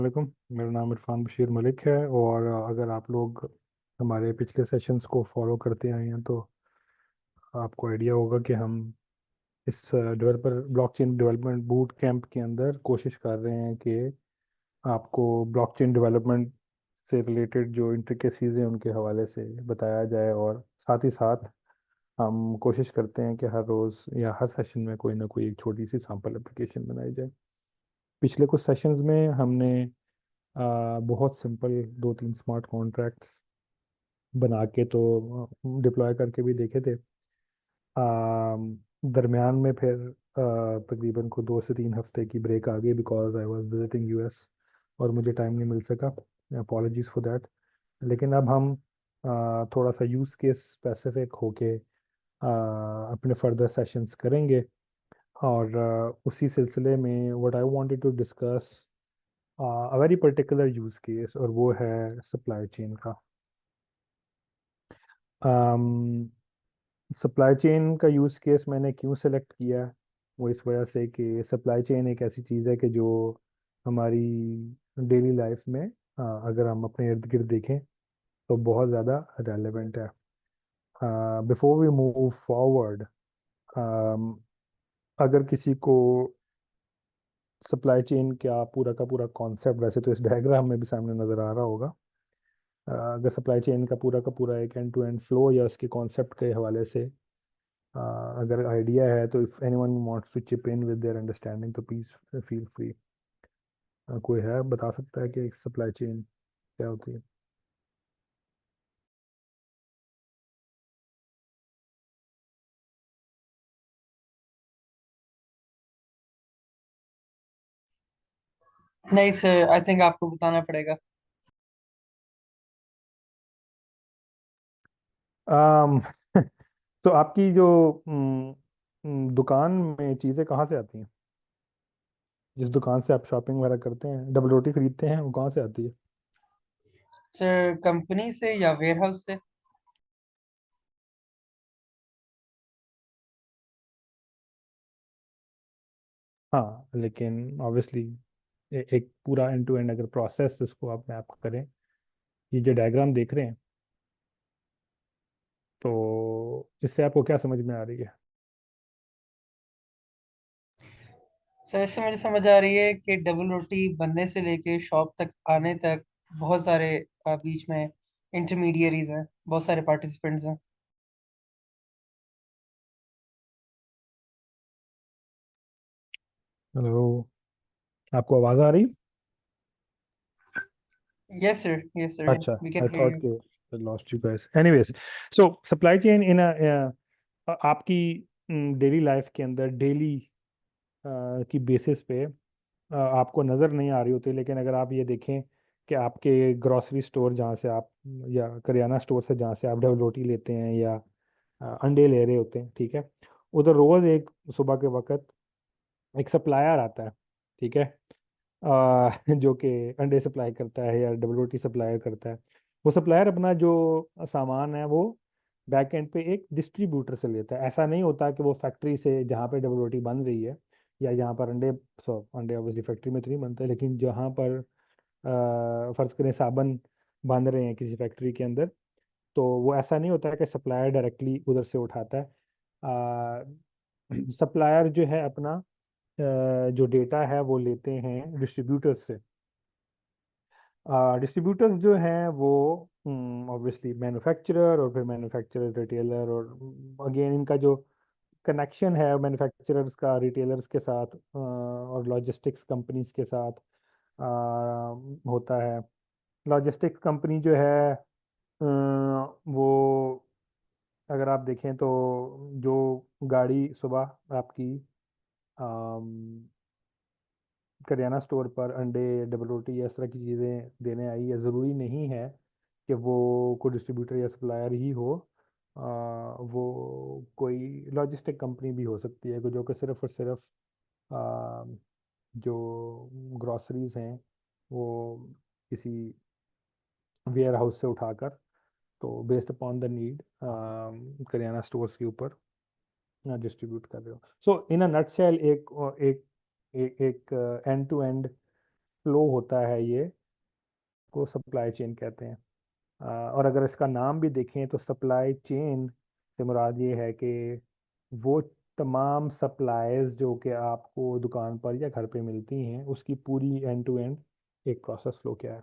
वालेकुम। मेरा नाम इरफान बशीर मलिक है और अगर आप लोग हमारे पिछले सेशंस को फॉलो करते आए हैं तो आपको आइडिया होगा कि हम इस developer blockchain development boot camp के अंदर कोशिश कर रहे हैं कि आपको ब्लॉकचेन डेवलपमेंट से रिलेटेड जो इंट्रिकेसीज हैं उनके हवाले से बताया जाए और साथ ही साथ हम कोशिश करते हैं कि हर रोज़ या हर सेशन में कोई ना कोई एक छोटी सी सैम्पल एप्लीकेशन बनाई जाए। पिछले कुछ सेशंस में हमने बहुत सिंपल दो तीन स्मार्ट कॉन्ट्रैक्ट्स बना के तो डिप्लॉय करके भी देखे थे। दरमियान में फिर तकरीबन को 2 से 3 हफ्ते की ब्रेक आ गई because I was visiting US और मुझे टाइम नहीं मिल सका। Apologies for that. लेकिन अब हम थोड़ा सा यूज़ केस स्पेसिफिक होके अपने फर्दर सेशंस करेंगे और उसी सिलसिले में what I wanted to discuss a very particular use case और वो है सप्लाई चेन का। सप्लाई चेन का यूज़ केस मैंने क्यों सेलेक्ट किया, वो इस वजह से कि सप्लाई चेन एक ऐसी चीज़ है कि जो हमारी डेली लाइफ में अगर हम अपने इर्द गिर्द देखें तो बहुत ज़्यादा रेलेवेंट है। बिफोर वी मूव फॉरवर्ड, अगर किसी को सप्लाई चेन का पूरा कॉन्सेप्ट, वैसे तो इस डायग्राम में भी सामने नज़र आ रहा होगा, अगर सप्लाई चेन का पूरा एक एंड टू एंड फ्लो या उसके कॉन्सेप्ट के हवाले से अगर आइडिया है तो if anyone wants to chip in with their understanding तो प्लीज फील फ्री। कोई है बता सकता है कि सप्लाई चेन क्या होती है? नहीं सर, आई थिंक आपको बताना पड़ेगा। um, तो आपकी जो दुकान में चीज़ें कहाँ से आती हैं? जिस दुकान से आप शॉपिंग वगैरह करते हैं, डबल रोटी खरीदते हैं, वो कहाँ से आती है? सर, कंपनी से या वेयर हाउस से। हाँ, लेकिन ऑब्वियसली एक पूरा एंड टू एंड अगर प्रोसेस उसको आप मैप करें, ये जो डायग्राम देख रहे हैं, तो इससे आपको क्या समझ में आ रही है? सर, इससे मुझे समझ आ रही है कि डबल रोटी बनने से लेके शॉप तक आने तक बहुत सारे बीच में इंटरमीडियरीज हैं, बहुत सारे पार्टिसिपेंट्स हैं। हेलो, आपको आवाज़ आ रही? यस सर, अच्छा, we can I hear thought you. कि lost you guys. Anyways, so supply chain in आपकी डेली लाइफ के अंदर डेली की बेसिस पे आपको नज़र नहीं आ रही होती, लेकिन अगर आप ये देखें कि आपके ग्रोसरी स्टोर जहाँ से आप या करियाना स्टोर से जहाँ से आप डबल रोटी लेते हैं या अंडे ले रहे होते हैं, ठीक है, उधर रोज़ एक सुबह के वक्त एक सप्लायर आता है, ठीक है, जो कि अंडे सप्लाई करता है या डबल रोटी सप्लाई करता है। वो सप्लायर अपना जो सामान है वो बैक एंड पे एक डिस्ट्रीब्यूटर से लेता है। ऐसा नहीं होता कि वो फैक्ट्री से जहाँ पे डबल रोटी बन रही है या जहाँ पर अंडे, सो अंडे ऑब्वियसली फैक्ट्री में तो नहीं बनते, लेकिन जहाँ पर फर्ज करें साबन बन रहे हैं किसी फैक्ट्री के अंदर, तो वो ऐसा नहीं होता है कि सप्लायर डायरेक्टली उधर से उठाता है। सप्लायर जो है अपना जो डेटा है वो लेते हैं डिस्ट्रीब्यूटर्स से। डिस्ट्रीब्यूटर्स जो हैं वो ऑब्वियसली मैन्युफैक्चरर और फिर मैन्युफैक्चरर रिटेलर, और अगेन इनका जो कनेक्शन है मैन्युफैक्चरर्स का रिटेलर्स के साथ और लॉजिस्टिक्स कंपनीज के साथ होता है। लॉजिस्टिक्स कंपनी जो है वो अगर आप देखें तो जो गाड़ी सुबह आपकी करियाना स्टोर पर अंडे, डबल रोटी या इस तरह की चीज़ें देने आई है, ज़रूरी नहीं है कि वो कोई डिस्ट्रीब्यूटर या सप्लायर ही हो। वो कोई लॉजिस्टिक कंपनी भी हो सकती है जो कि सिर्फ और सिर्फ आ, जो ग्रॉसरीज हैं वो किसी वेयर हाउस से उठाकर, तो based upon the need kirana stores के ऊपर डिस्ट्रीब्यूट कर रहे हो। सो इन अ नटशेल एक एक एक एंड टू एंड फ्लो होता है ये को सप्लाई चेन कहते हैं। और अगर इसका नाम भी देखें तो सप्लाई चेन से मुराद ये है कि वो तमाम सप्लाईज जो कि आपको दुकान पर या घर पे मिलती हैं उसकी पूरी एंड टू एंड एक प्रोसेस फ्लो क्या है।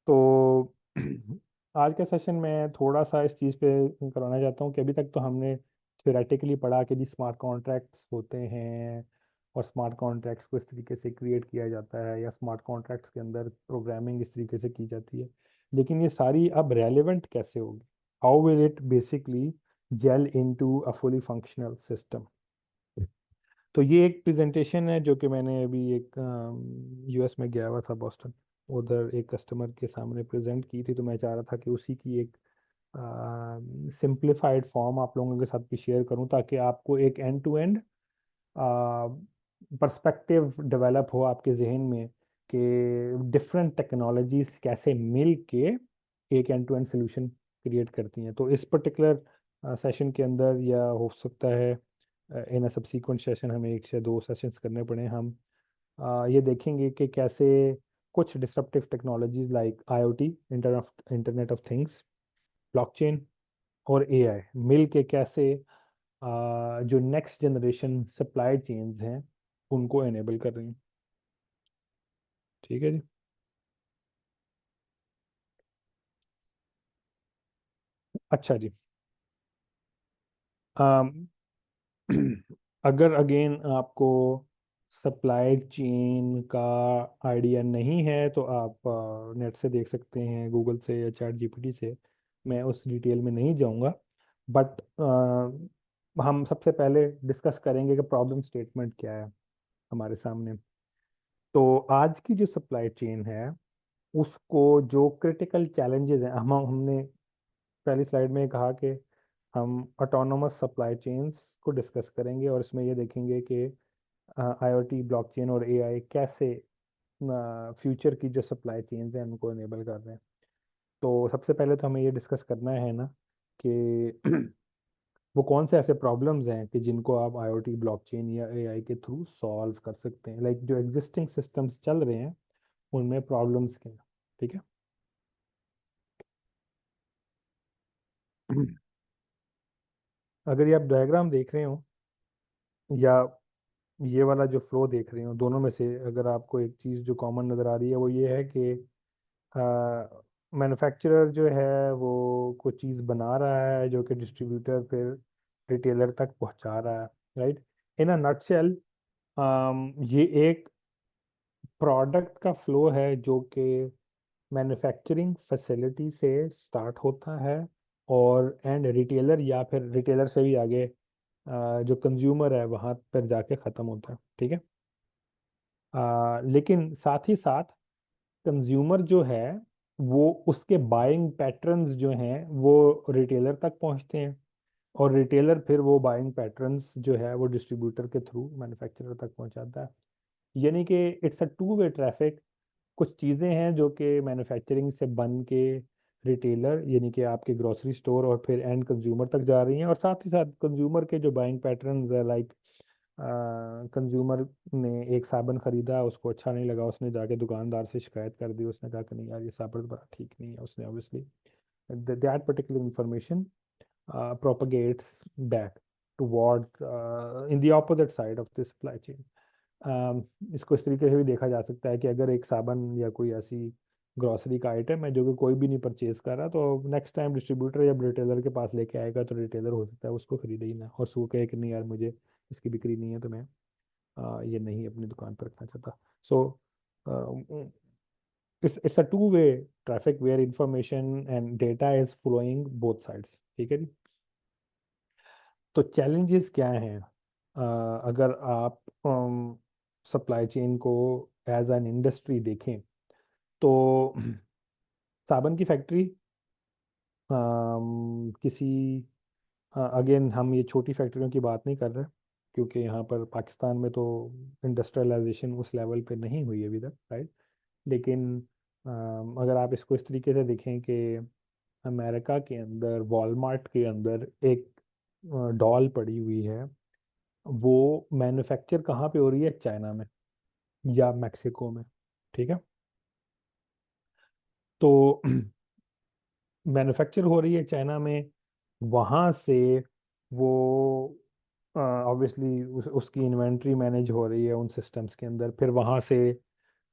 तो आज का सेशन में थोड़ा सा इस चीज़ पे कराना चाहता हूँ कि अभी तक तो हमने थ्योरेटिकली पढ़ा कि जी स्मार्ट कॉन्ट्रैक्ट्स होते हैं और स्मार्ट कॉन्ट्रैक्ट्स को इस तरीके से क्रिएट किया जाता है या स्मार्ट कॉन्ट्रैक्ट्स के अंदर प्रोग्रामिंग इस तरीके से की जाती है। लेकिन ये सारी अब रेलेवेंट कैसे होगी, how will it basically gel into a fully functional system. तो ये एक प्रेजेंटेशन है जो कि मैंने अभी एक यूएस में गया हुआ था बॉस्टन, उधर एक कस्टमर के सामने प्रेजेंट की थी। तो मैं चाह रहा था कि उसी की एक सिंप्लीफाइड फॉर्म आप लोगों के साथ भी शेयर करूं ताकि आपको एक end to end perspective develop हो आपके जहन में कि डिफरेंट टेक्नोलॉजीज कैसे मिल के एक end to end solution create करती हैं। तो इस पर्टिकुलर सेशन के अंदर या हो सकता है इन अ सब्सीक्वेंट सेशन हमें एक से दो सेशंस करने पड़े, हम ये देखेंगे कि कैसे कुछ disruptive technologies like IoT, internet of things, blockchain और एआई मिल के कैसे जो नेक्स्ट जनरेशन सप्लाई चेन्स हैं उनको एनेबल कर रही हैं। ठीक है जी। अच्छा जी। अम, अगर अगेन आपको सप्लाई चेन का आइडिया नहीं है तो आप नेट से देख सकते हैं, गूगल से या चैट जीपीटी से। मैं उस डिटेल में नहीं जाऊंगा, बट हम सबसे पहले डिस्कस करेंगे कि प्रॉब्लम स्टेटमेंट क्या है हमारे सामने। तो आज की जो सप्लाई चेन है उसको जो क्रिटिकल चैलेंजेस हैं, हमने पहली स्लाइड में कहा कि हम ऑटोनोमस सप्लाई चेन्स को डिस्कस करेंगे और इसमें ये देखेंगे कि आईओटी, ब्लॉकचेन और एआई कैसे फ्यूचर की जो सप्लाई चेन्स हैं उनको इनेबल कर रहे हैं। तो सबसे पहले तो हमें ये डिस्कस करना है ना कि वो कौन से ऐसे प्रॉब्लम्स हैं कि जिनको आप आईओटी, ब्लॉकचेन या एआई के थ्रू सॉल्व कर सकते हैं। लाइक जो एग्जिस्टिंग सिस्टम्स चल रहे हैं उनमें प्रॉब्लम्स क्या हैं। ठीक है। अगर ये आप डायग्राम देख रहे हो या ये वाला जो फ्लो देख रहे हो, दोनों में से अगर आपको एक चीज़ जो कॉमन नज़र आ रही है वो ये है कि मैन्युफैक्चरर जो है वो कुछ चीज़ बना रहा है जो कि डिस्ट्रीब्यूटर फिर रिटेलर तक पहुंचा रहा है। राइट। इन अ नटशेल ये एक प्रोडक्ट का फ्लो है जो कि मैन्युफैक्चरिंग फैसिलिटी से स्टार्ट होता है और एंड रिटेलर या फिर रिटेलर से भी आगे जो कंज्यूमर है वहां पर जाके ख़त्म होता है। ठीक है। लेकिन साथ ही साथ कंज्यूमर जो है वो उसके बाइंग पैटर्न्स जो हैं वो रिटेलर तक पहुंचते हैं और रिटेलर फिर वो बाइंग पैटर्न्स जो है वो डिस्ट्रीब्यूटर के थ्रू मैन्युफैक्चरर तक पहुंचाता है। यानी कि it's a two way traffic. कुछ चीज़ें हैं जो कि मैन्युफैक्चरिंग से बन के रिटेलर यानी कि आपके ग्रोसरी स्टोर और फिर एंड कंज्यूमर तक जा रही हैं, और साथ ही साथ कंज्यूमर के जो बाइंग पैटर्न्स है लाइक कंज्यूमर ने एक साबुन खरीदा, उसको अच्छा नहीं लगा, उसने जाके दुकानदार से शिकायत कर दी, उसने कहा कि नहीं यार ये साबुन बड़ा ठीक नहीं है, उसने obviously that particular information propagates back toward in the opposite side of the supply chain. इसको इस तरीके से भी देखा जा सकता है कि अगर एक साबुन या कोई ऐसी ग्रोसरी का आइटम है जो कि कोई भी नहीं परचेज कर रहा, तो नेक्स्ट टाइम डिस्ट्रीब्यूटर या रिटेलर के पास लेके आएगा तो रिटेलर हो सकता है उसको खरीदे ही ना और उसको कहे कि नहीं यार मुझे इसकी बिक्री नहीं है तो मैं ये नहीं अपनी दुकान पर रखना चाहता। सो it's a two way traffic where information and data is flowing both sides। ठीक है जी। तो चैलेंजेस क्या हैं अगर आप सप्लाई चेन को एज एन इंडस्ट्री देखें तो साबुन की फैक्ट्री किसी अगेन हम ये छोटी फैक्ट्रियों की बात नहीं कर रहे क्योंकि यहाँ पर पाकिस्तान में तो इंडस्ट्रियलाइजेशन उस लेवल पे नहीं हुई अभी तक। राइट। लेकिन अगर आप इसको इस तरीके से देखें कि अमेरिका के अंदर वॉलमार्ट के अंदर एक डॉल पड़ी हुई है, वो मैन्युफैक्चर कहाँ पे हो रही है, चाइना में या मैक्सिको में। ठीक है। तो मैन्युफैक्चर हो रही है चाइना में, वहाँ से वो ऑब्वियसली उसकी इन्वेंट्री मैनेज हो रही है उन सिस्टम्स के अंदर, फिर वहाँ से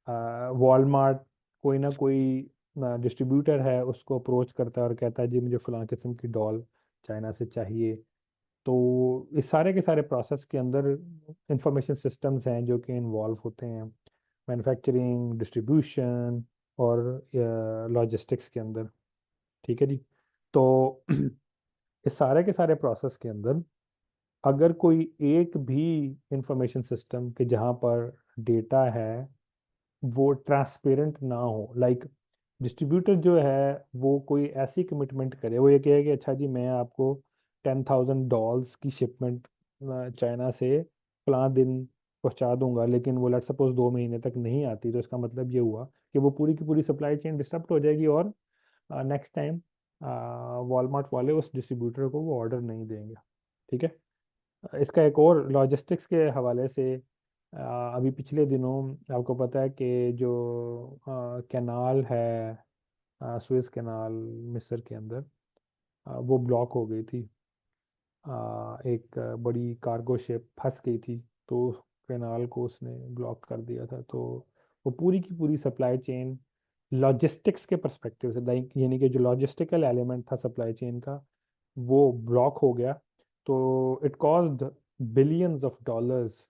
वॉलमार्ट कोई ना कोई डिस्ट्रीब्यूटर है उसको अप्रोच करता है और कहता है जी मुझे फलां किस्म की डॉल चाइना से चाहिए। तो इस सारे के सारे प्रोसेस के अंदर इंफॉर्मेशन सिस्टम्स हैं जो कि इन्वॉल्व होते हैं मैन्युफैक्चरिंग, डिस्ट्रीब्यूशन और लॉजिस्टिक्स के अंदर। ठीक है जी। तो इस सारे के सारे प्रोसेस के अंदर अगर कोई एक भी इंफॉर्मेशन सिस्टम के जहाँ पर डेटा है वो ट्रांसपेरेंट ना हो, लाइक डिस्ट्रीब्यूटर जो है वो कोई ऐसी कमिटमेंट करे, वो ये कहे कि अच्छा जी मैं आपको $10,000 की शिपमेंट चाइना से फलां दिन पहुंचा दूंगा, लेकिन वो लेट सपोज 2 महीने तक नहीं आती, तो इसका मतलब ये हुआ कि वो पूरी की पूरी सप्लाई चेन डिस्टर्ब हो जाएगी और नेक्स्ट टाइम वॉलमार्ट वाले उस डिस्ट्रीब्यूटर को वो ऑर्डर नहीं देंगे। ठीक है। इसका एक और लॉजिस्टिक्स के हवाले से अभी पिछले दिनों आपको पता है कि जो कैनाल है, सुएज कैनाल मिस्र के अंदर, वो ब्लॉक हो गई थी। एक बड़ी कार्गो शिप फंस गई थी, तो कैनाल को उसने ब्लॉक कर दिया था। तो वो पूरी की पूरी सप्लाई चेन लॉजिस्टिक्स के परस्पेक्टिव से, लाइक यानी कि जो लॉजिस्टिकल एलिमेंट था सप्लाई चेन का वो ब्लॉक हो गया। तो it caused billions of dollars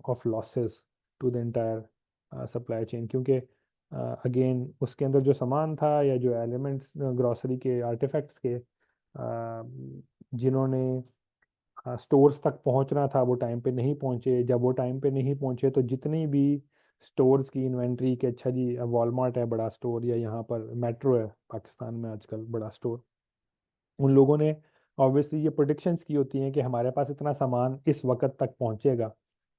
of losses to the entire supply chain, क्योंकि अगेन उसके अंदर जो सामान था या जो एलिमेंट्स ग्रोसरी के आर्टिफैक्ट्स के जिन्होंने स्टोर्स तक पहुंचना था वो टाइम पे नहीं पहुंचे। जब वो टाइम पे नहीं पहुंचे तो जितनी भी स्टोर्स की इन्वेंट्री के, अच्छा जी वॉलमार्ट है बड़ा स्टोर या यहाँ पर मेट्रो है पाकिस्तान में आजकल बड़ा स्टोर, उन लोगों ने ऑब्वियसली ये प्रोडिक्शंस की होती हैं कि हमारे पास इतना सामान इस वक्त तक पहुंचेगा।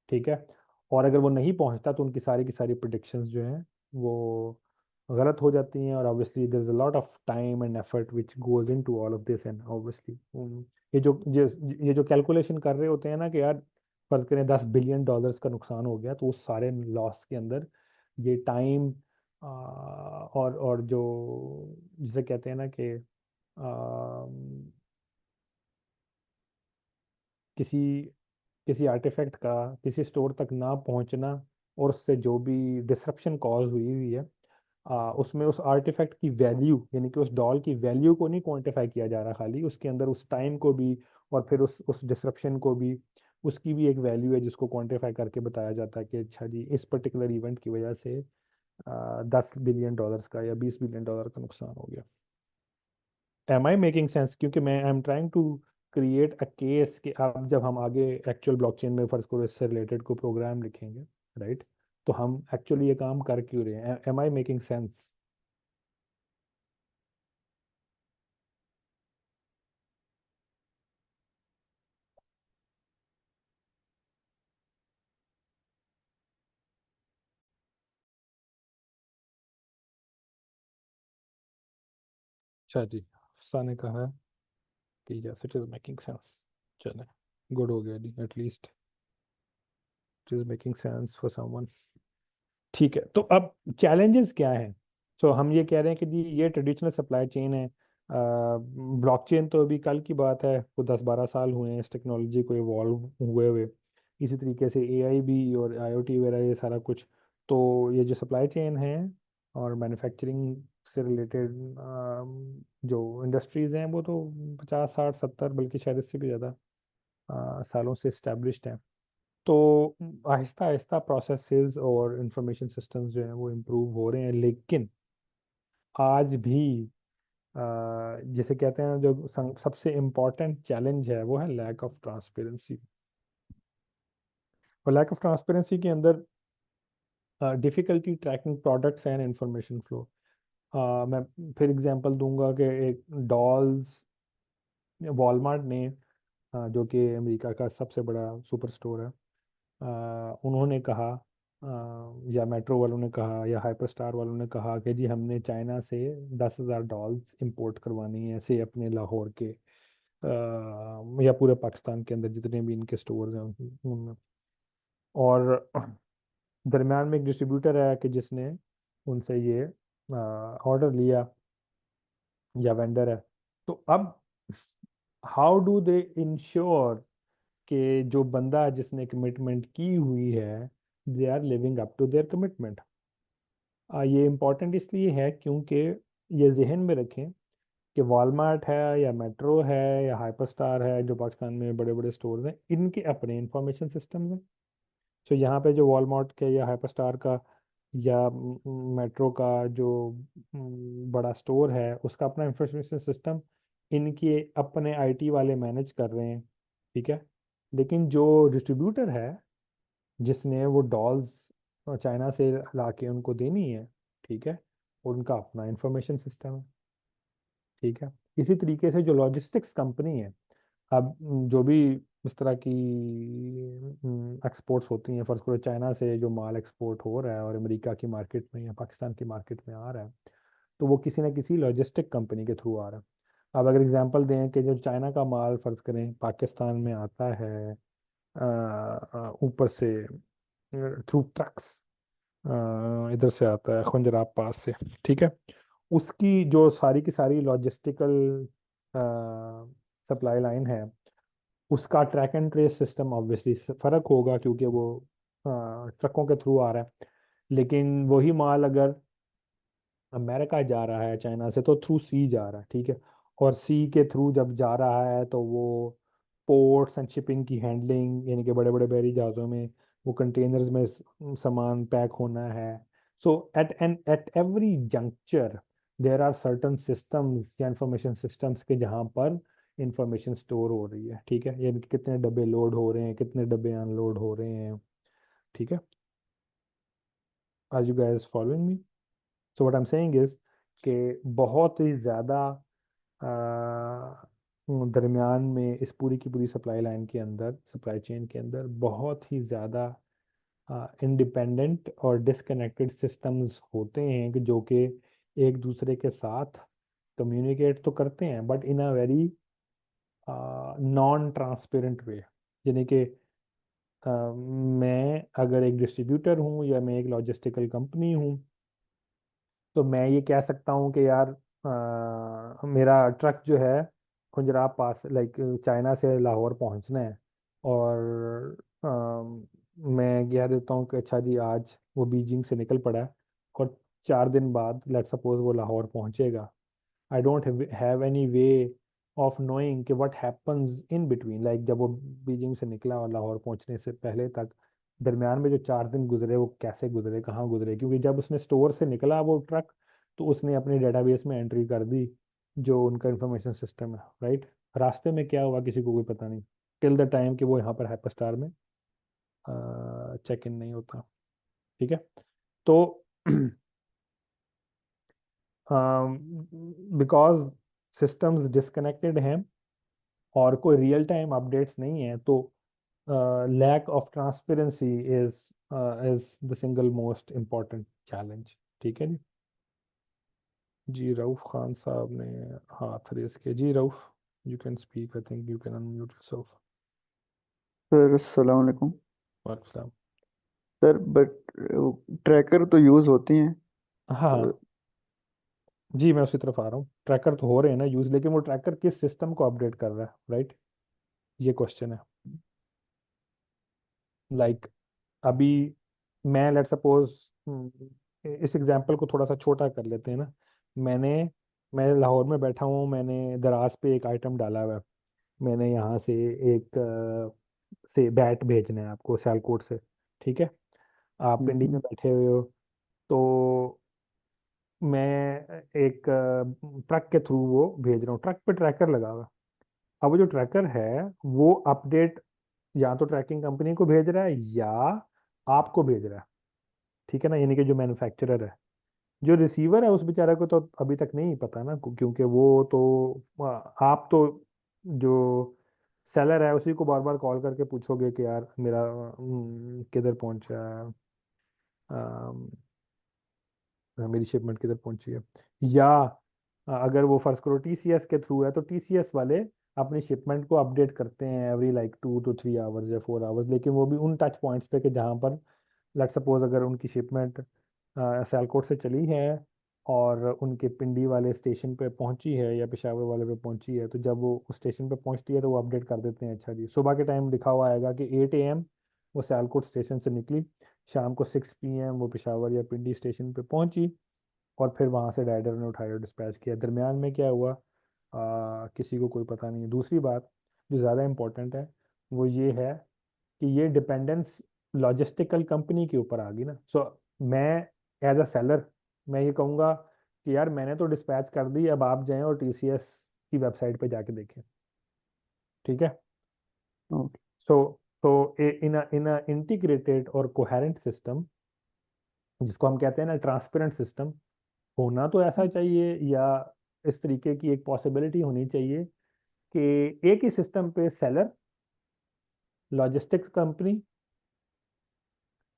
ठीक है। और अगर वो नहीं पहुंचता तो उनकी सारी की सारी प्रोडिक्शंस जो हैं वो गलत हो जाती हैं, और obviously there is a lot of time and effort which goes into all of this, and obviously ये जो कैलकुलेशन कर रहे होते हैं ना कि यार फर्ज करें $10 बिलियन का नुकसान हो गया, तो उस सारे लॉस के अंदर ये टाइम और जो जिसे कहते हैं ना कि किसी किसी आर्टिफैक्ट का किसी स्टोर तक ना पहुंचना और उससे जो भी डिसरप्शन कॉज हुई हुई है, उसमें उस आर्टिफैक्ट की वैल्यू यानी कि उस डॉल की वैल्यू को नहीं क्वांटिफाई किया जा रहा, खाली उसके अंदर उस टाइम को भी और फिर उस डिसरप्शन को भी, उसकी भी एक वैल्यू है जिसको क्वांटिफाई करके बताया जाता है कि अच्छा जी इस पर्टिकुलर इवेंट की वजह से $10 बिलियन का या $20 बिलियन का नुकसान हो गया। Am I making sense? क्योंकि मैं I am trying to create a case कि अब जब हम आगे एक्चुअल ब्लॉकचेन में फर्ज करो इससे रिलेटेड कोई प्रोग्राम लिखेंगे, राइट, तो हम एक्चुअली ये काम कर क्यों रहे हैं? Am I making sense? अच्छा जी, अफसा ने कहा है कि yes it is making sense. चले, गुड हो गया जी, at least it is making sense for someone. ठीक है। तो अब चैलेंजेस क्या हैं? सो हम ये कह रहे हैं कि जी ये ट्रेडिशनल सप्लाई चेन है, ब्लॉकचेन तो अभी कल की बात है, वो 10-12 साल हुए हैं इस टेक्नोलॉजी को इवॉल्व हुए हुए। इसी तरीके से एआई भी और आईओटी वगैरह ये सारा कुछ। तो ये जो सप्लाई चेन है और मैन्युफैक्चरिंग से रिलेटेड जो इंडस्ट्रीज हैं वो तो 50-60-70 बल्कि शायद इससे भी ज़्यादा सालों से इस्टेब्लिश्ड हैं। तो आहिस्ता आहिस्ता प्रोसेसेस और इंफॉर्मेशन सिस्टम्स जो हैं वो इम्प्रूव हो रहे हैं, लेकिन आज भी अ, जिसे कहते हैं जो सबसे इम्पोर्टेंट चैलेंज है वो है लैक ऑफ ट्रांसपेरेंसी। और लैक ऑफ ट्रांसपेरेंसी के अंदर difficulty tracking products and information flow. मैं फिर एग्जांपल दूंगा कि एक डॉल्स वॉलमार्ट ने जो कि अमेरिका का सबसे बड़ा सुपर स्टोर है, उन्होंने कहा या मेट्रो वालों ने कहा या हाइपर स्टार वालों ने कहा कि जी हमने चाइना से $10,000 इंपोर्ट करवानी है, ऐसे अपने लाहौर के या पूरे पाकिस्तान के अंदर जितने भी इनके स्टोर्स हैं उनमें। और दरम्यान में एक डिस्ट्रीब्यूटर है कि जिसने उनसे ये ऑर्डर लिया, या वेंडर है। तो अब हाउ डू दे इंश्योर कि जो बंदा जिसने कमिटमेंट की हुई है, they are living up to their commitment. ये इम्पोर्टेंट इसलिए है क्योंकि ये जहन में रखें कि वॉलमार्ट है या मेट्रो है या हाइपरस्टार है, जो पाकिस्तान में बड़े बड़े स्टोर्स हैं, इनके अपने इंफॉर्मेशन सिस्टम हैं। तो यहाँ पे जो वॉलमार्ट के या हाइपरस्टार का या मेट्रो का जो बड़ा स्टोर है, उसका अपना इंफॉर्मेशन सिस्टम इनके अपने आईटी वाले मैनेज कर रहे हैं, ठीक है। लेकिन जो डिस्ट्रीब्यूटर है, जिसने वो डॉल्स चाइना से ला के उनको देनी है, ठीक है, उनका अपना इंफॉर्मेशन सिस्टम है, ठीक है। इसी तरीके से जो लॉजिस्टिक्स कंपनी है, अब जो भी इस तरह की एक्सपोर्ट्स होती हैं, फर्स्ट करो चाइना से जो माल एक्सपोर्ट हो रहा है और अमेरिका की मार्केट में या पाकिस्तान की मार्केट में आ रहा है, तो वो किसी न किसी लॉजिस्टिक कंपनी के थ्रू आ रहा है। अब अगर एग्जांपल दें कि जो चाइना का माल फर्ज करें पाकिस्तान में आता है ऊपर से थ्रू ट्रक्स, इधर से आता है खुंजराब पास से, ठीक है। उसकी जो सारी की सारी लॉजिस्टिकल सप्लाई लाइन है, उसका track and trace system obviously फर्क होगा क्योंकि वो ट्रकों के थ्रू आ रहा है। लेकिन वही माल अगर अमेरिका जा रहा है चाइना से, तो थ्रू सी जा रहा है, ठीक है। और सी के थ्रू जब जा रहा है तो वो पोर्ट्स एंड शिपिंग की हैंडलिंग, यानी कि बड़े बड़े बहरी जहाज़ों में वो कंटेनर्स में सामान पैक होना है। So at every juncture there are certain systems या इंफॉर्मेशन सिस्टम्स के जहाँ पर इंफॉर्मेशन स्टोर हो रही है, ठीक है। यानी कि कितने डब्बे लोड हो रहे हैं, कितने डब्बे अनलोड हो रहे हैं, ठीक है। Are you guys following me? So what I am saying is कि बहुत ही ज़्यादा दरमियान में इस पूरी की पूरी सप्लाई लाइन के अंदर, सप्लाई चेन के अंदर बहुत ही ज़्यादा इंडिपेंडेंट और डिसकनेक्टेड सिस्टम्स होते हैं कि जो कि एक दूसरे के साथ कम्युनिकेट तो करते हैं but in a very non transparent way. यानी कि मैं अगर एक डिस्ट्रीब्यूटर हूँ या मैं एक लॉजिस्टिकल कंपनी हूँ, तो मैं ये कह सकता हूँ कि यार मेरा ट्रक जो है खुजरात पास लाइक चाइना से लाहौर पहुँचना है, और मैं कह देता हूँ कि अच्छा जी आज वो बीजिंग से निकल पड़ा है और 4 दिन बाद लेट सपोज वो लाहौर पहुँचेगा। I don't have any way of knowing कि what happens in between, like जब वो बीजिंग से निकला और लाहौर पहुंचने से पहले तक दरमियान में जो 4 दिन गुजरे वो कैसे गुजरे, कहाँ गुजरे। क्योंकि जब उसने स्टोर से निकला वो ट्रक, तो उसने अपनी डेटाबेस में एंट्री कर दी जो उनका इंफॉर्मेशन सिस्टम है, राइट। रास्ते में क्या हुआ किसी को कोई पता नहीं, टिल द टाइम कि वो यहाँ पर हाइपरस्टार में चेक इन नहीं होता, ठीक है। तो बिकॉज सिस्टम्स डिस्कनेक्टेड हैं और कोई रियल टाइम अपडेट्स नहीं है, तो lack of transparency is the single most important challenge, ठीक है जी। जी रऊफ खान साहब ने हाथ रेस किया। जी Rauf, you can speak, I think you can unmute yourself. Sir अस्सलाम वालेकुम। वालेकुम सलाम। सर बट ट्रैकर तो यूज़ होती हैं। हाँ जी, मैं उसी तरफ आ रहा हूँ। ट्रैकर तो हो रहे हैं ना यूज, लेकिन वो ट्रैकर किस सिस्टम को अपडेट कर रहा है, राइट, ये क्वेश्चन है। लाइक अभी मैं लेट सपोज इस एग्जांपल को थोड़ा सा छोटा कर लेते हैं ना। मैंने मैं लाहौर में बैठा हूँ, मैंने दराज पे एक आइटम डाला हुआ है। मैंने यहाँ से एक से बैट भेजना है आपको सियालकोट से, ठीक है। आप पिंडी में हम्म, बैठे हुए हो, तो मैं एक ट्रक के थ्रू वो भेज रहा हूँ। ट्रक पे ट्रैकर लगा हुआ है। अब वो जो ट्रैकर है वो अपडेट या तो ट्रैकिंग कंपनी को भेज रहा है या आपको भेज रहा है, ठीक है ना। यानी कि जो मैन्युफैक्चरर है, जो रिसीवर है उस बेचारे को तो अभी तक नहीं पता ना, क्योंकि वो तो आप तो जो सेलर है उसी को बार बार कॉल करके पूछोगे कि यार मेरा किधर पहुंचा है, मेरी शिपमेंट किधर पहुंची है। या अगर वो फर्ज करो टीसीएस के थ्रू है, तो टीसीएस वाले अपनी शिपमेंट को अपडेट करते हैं एवरी लाइक 2 to 3 आवर्स या 4 आवर्स, लेकिन वो भी उन टच पॉइंट्स पे कि जहाँ पर लेट्स सपोज अगर उनकी शिपमेंट सियालकोट से चली है और उनके पिंडी वाले स्टेशन पे पहुंची है या पेशावर वाले पे पहुंची है, तो जब वो उस स्टेशन पे पहुंचती है तो वो अपडेट कर देते हैं, अच्छा जी सुबह के टाइम लिखा हुआ आएगा कि 8 AM वो सियालकोट स्टेशन से निकली, शाम को 6 PM वो पेशावर या पिंडी स्टेशन पे पहुंची, और फिर वहां से राइडर ने उठाया और डिस्पैच किया। दरमियान में क्या हुआ, किसी को कोई पता नहीं। दूसरी बात जो ज़्यादा इम्पोर्टेंट है वो ये है कि ये डिपेंडेंस लॉजिस्टिकल कंपनी के ऊपर आ गई ना। सो मैं एज अ सेलर मैं ये कहूँगा कि यार मैंने तो डिस्पैच कर दी, अब आप जाएं और TCS की वेबसाइट पे जाके देखें, ठीक है। ओके। सो तो इन अ इंटीग्रेटेड और कोहेरेंट सिस्टम, जिसको हम कहते हैं ना ट्रांसपेरेंट सिस्टम, होना तो ऐसा चाहिए, या इस तरीके की एक पॉसिबिलिटी होनी चाहिए कि एक ही सिस्टम पे सेलर, लॉजिस्टिक्स कंपनी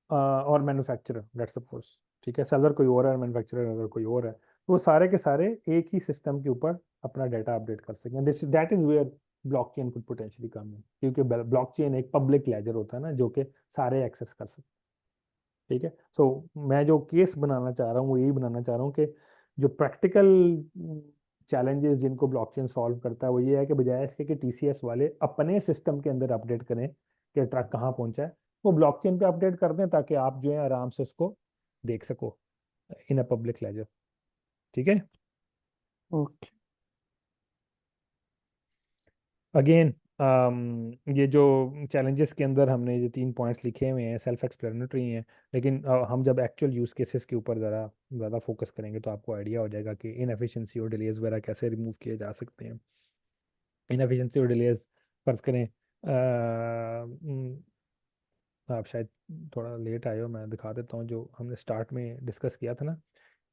और मैन्युफैक्चरर, लेट्स सपोज, ठीक है, सेलर कोई और है, मैन्युफैक्चरर अगर कोई और है, तो वो सारे के सारे एक ही सिस्टम के ऊपर अपना डाटा अपडेट कर सकें। This that is where blockchain could potentially come in, क्योंकि ब्लॉकचेन एक पब्लिक लेजर होता है ना जो कि सारे एक्सेस कर सकते हैं, ठीक है। सो मैं जो केस बनाना चाह रहा हूँ वो यही बनाना चाह रहा हूँ कि जो प्रैक्टिकल चैलेंजेस जिनको ब्लॉकचेन सॉल्व करता है वो ये है कि बजाय इसके कि TCS वाले अपने सिस्टम के अंदर अपडेट करें कि ट्रक कहाँ पहुंचा है, वो ब्लॉकचेन पे अपडेट कर दें ताकि आप जो है आराम से उसको देख सको इन अ पब्लिक लेजर, ठीक है। ओके। अगेन ये जो चैलेंजेस के अंदर हमने ये 3 पॉइंट्स लिखे हुए हैं सेल्फ एक्सप्लेनेटरी हैं, लेकिन हम जब एक्चुअल यूज केसेस के ऊपर ज़रा ज़्यादा फोकस करेंगे तो आपको आइडिया हो जाएगा कि इनएफिशिएंसी और डिलेज वगैरह कैसे रिमूव किए जा सकते हैं। इनएफिशिएंसी और डिलेज फर्ज करें, आप शायद थोड़ा लेट आए हो, मैं दिखा देता हूँ जो हमने स्टार्ट में डिस्कस किया था ना,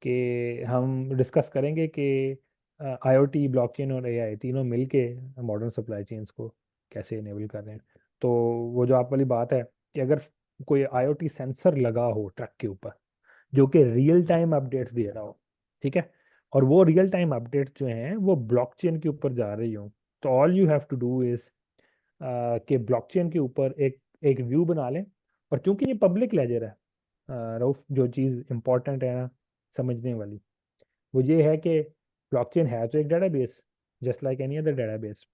कि हम डिस्कस करेंगे कि IoT, ब्लॉकचेन और AI तीनों मिलके मॉडर्न सप्लाई चेन्स को कैसे इनेबल कर रहे हैं। तो वो जो आप वाली बात है कि अगर कोई IoT सेंसर लगा हो ट्रक के ऊपर जो कि रियल टाइम अपडेट्स दे रहा हो, ठीक है, और वो रियल टाइम अपडेट्स जो हैं वो ब्लॉकचेन के ऊपर जा रही हो, तो all you have to do is कि ब्लॉकचेन के ऊपर एक एक व्यू बना लें। और चूंकि ये पब्लिक लेजर है, रऊफ, जो चीज़ इंपॉर्टेंट है ना समझने वाली, वो ये है कि ब्लॉकचेन है तो एक database, just like any other database.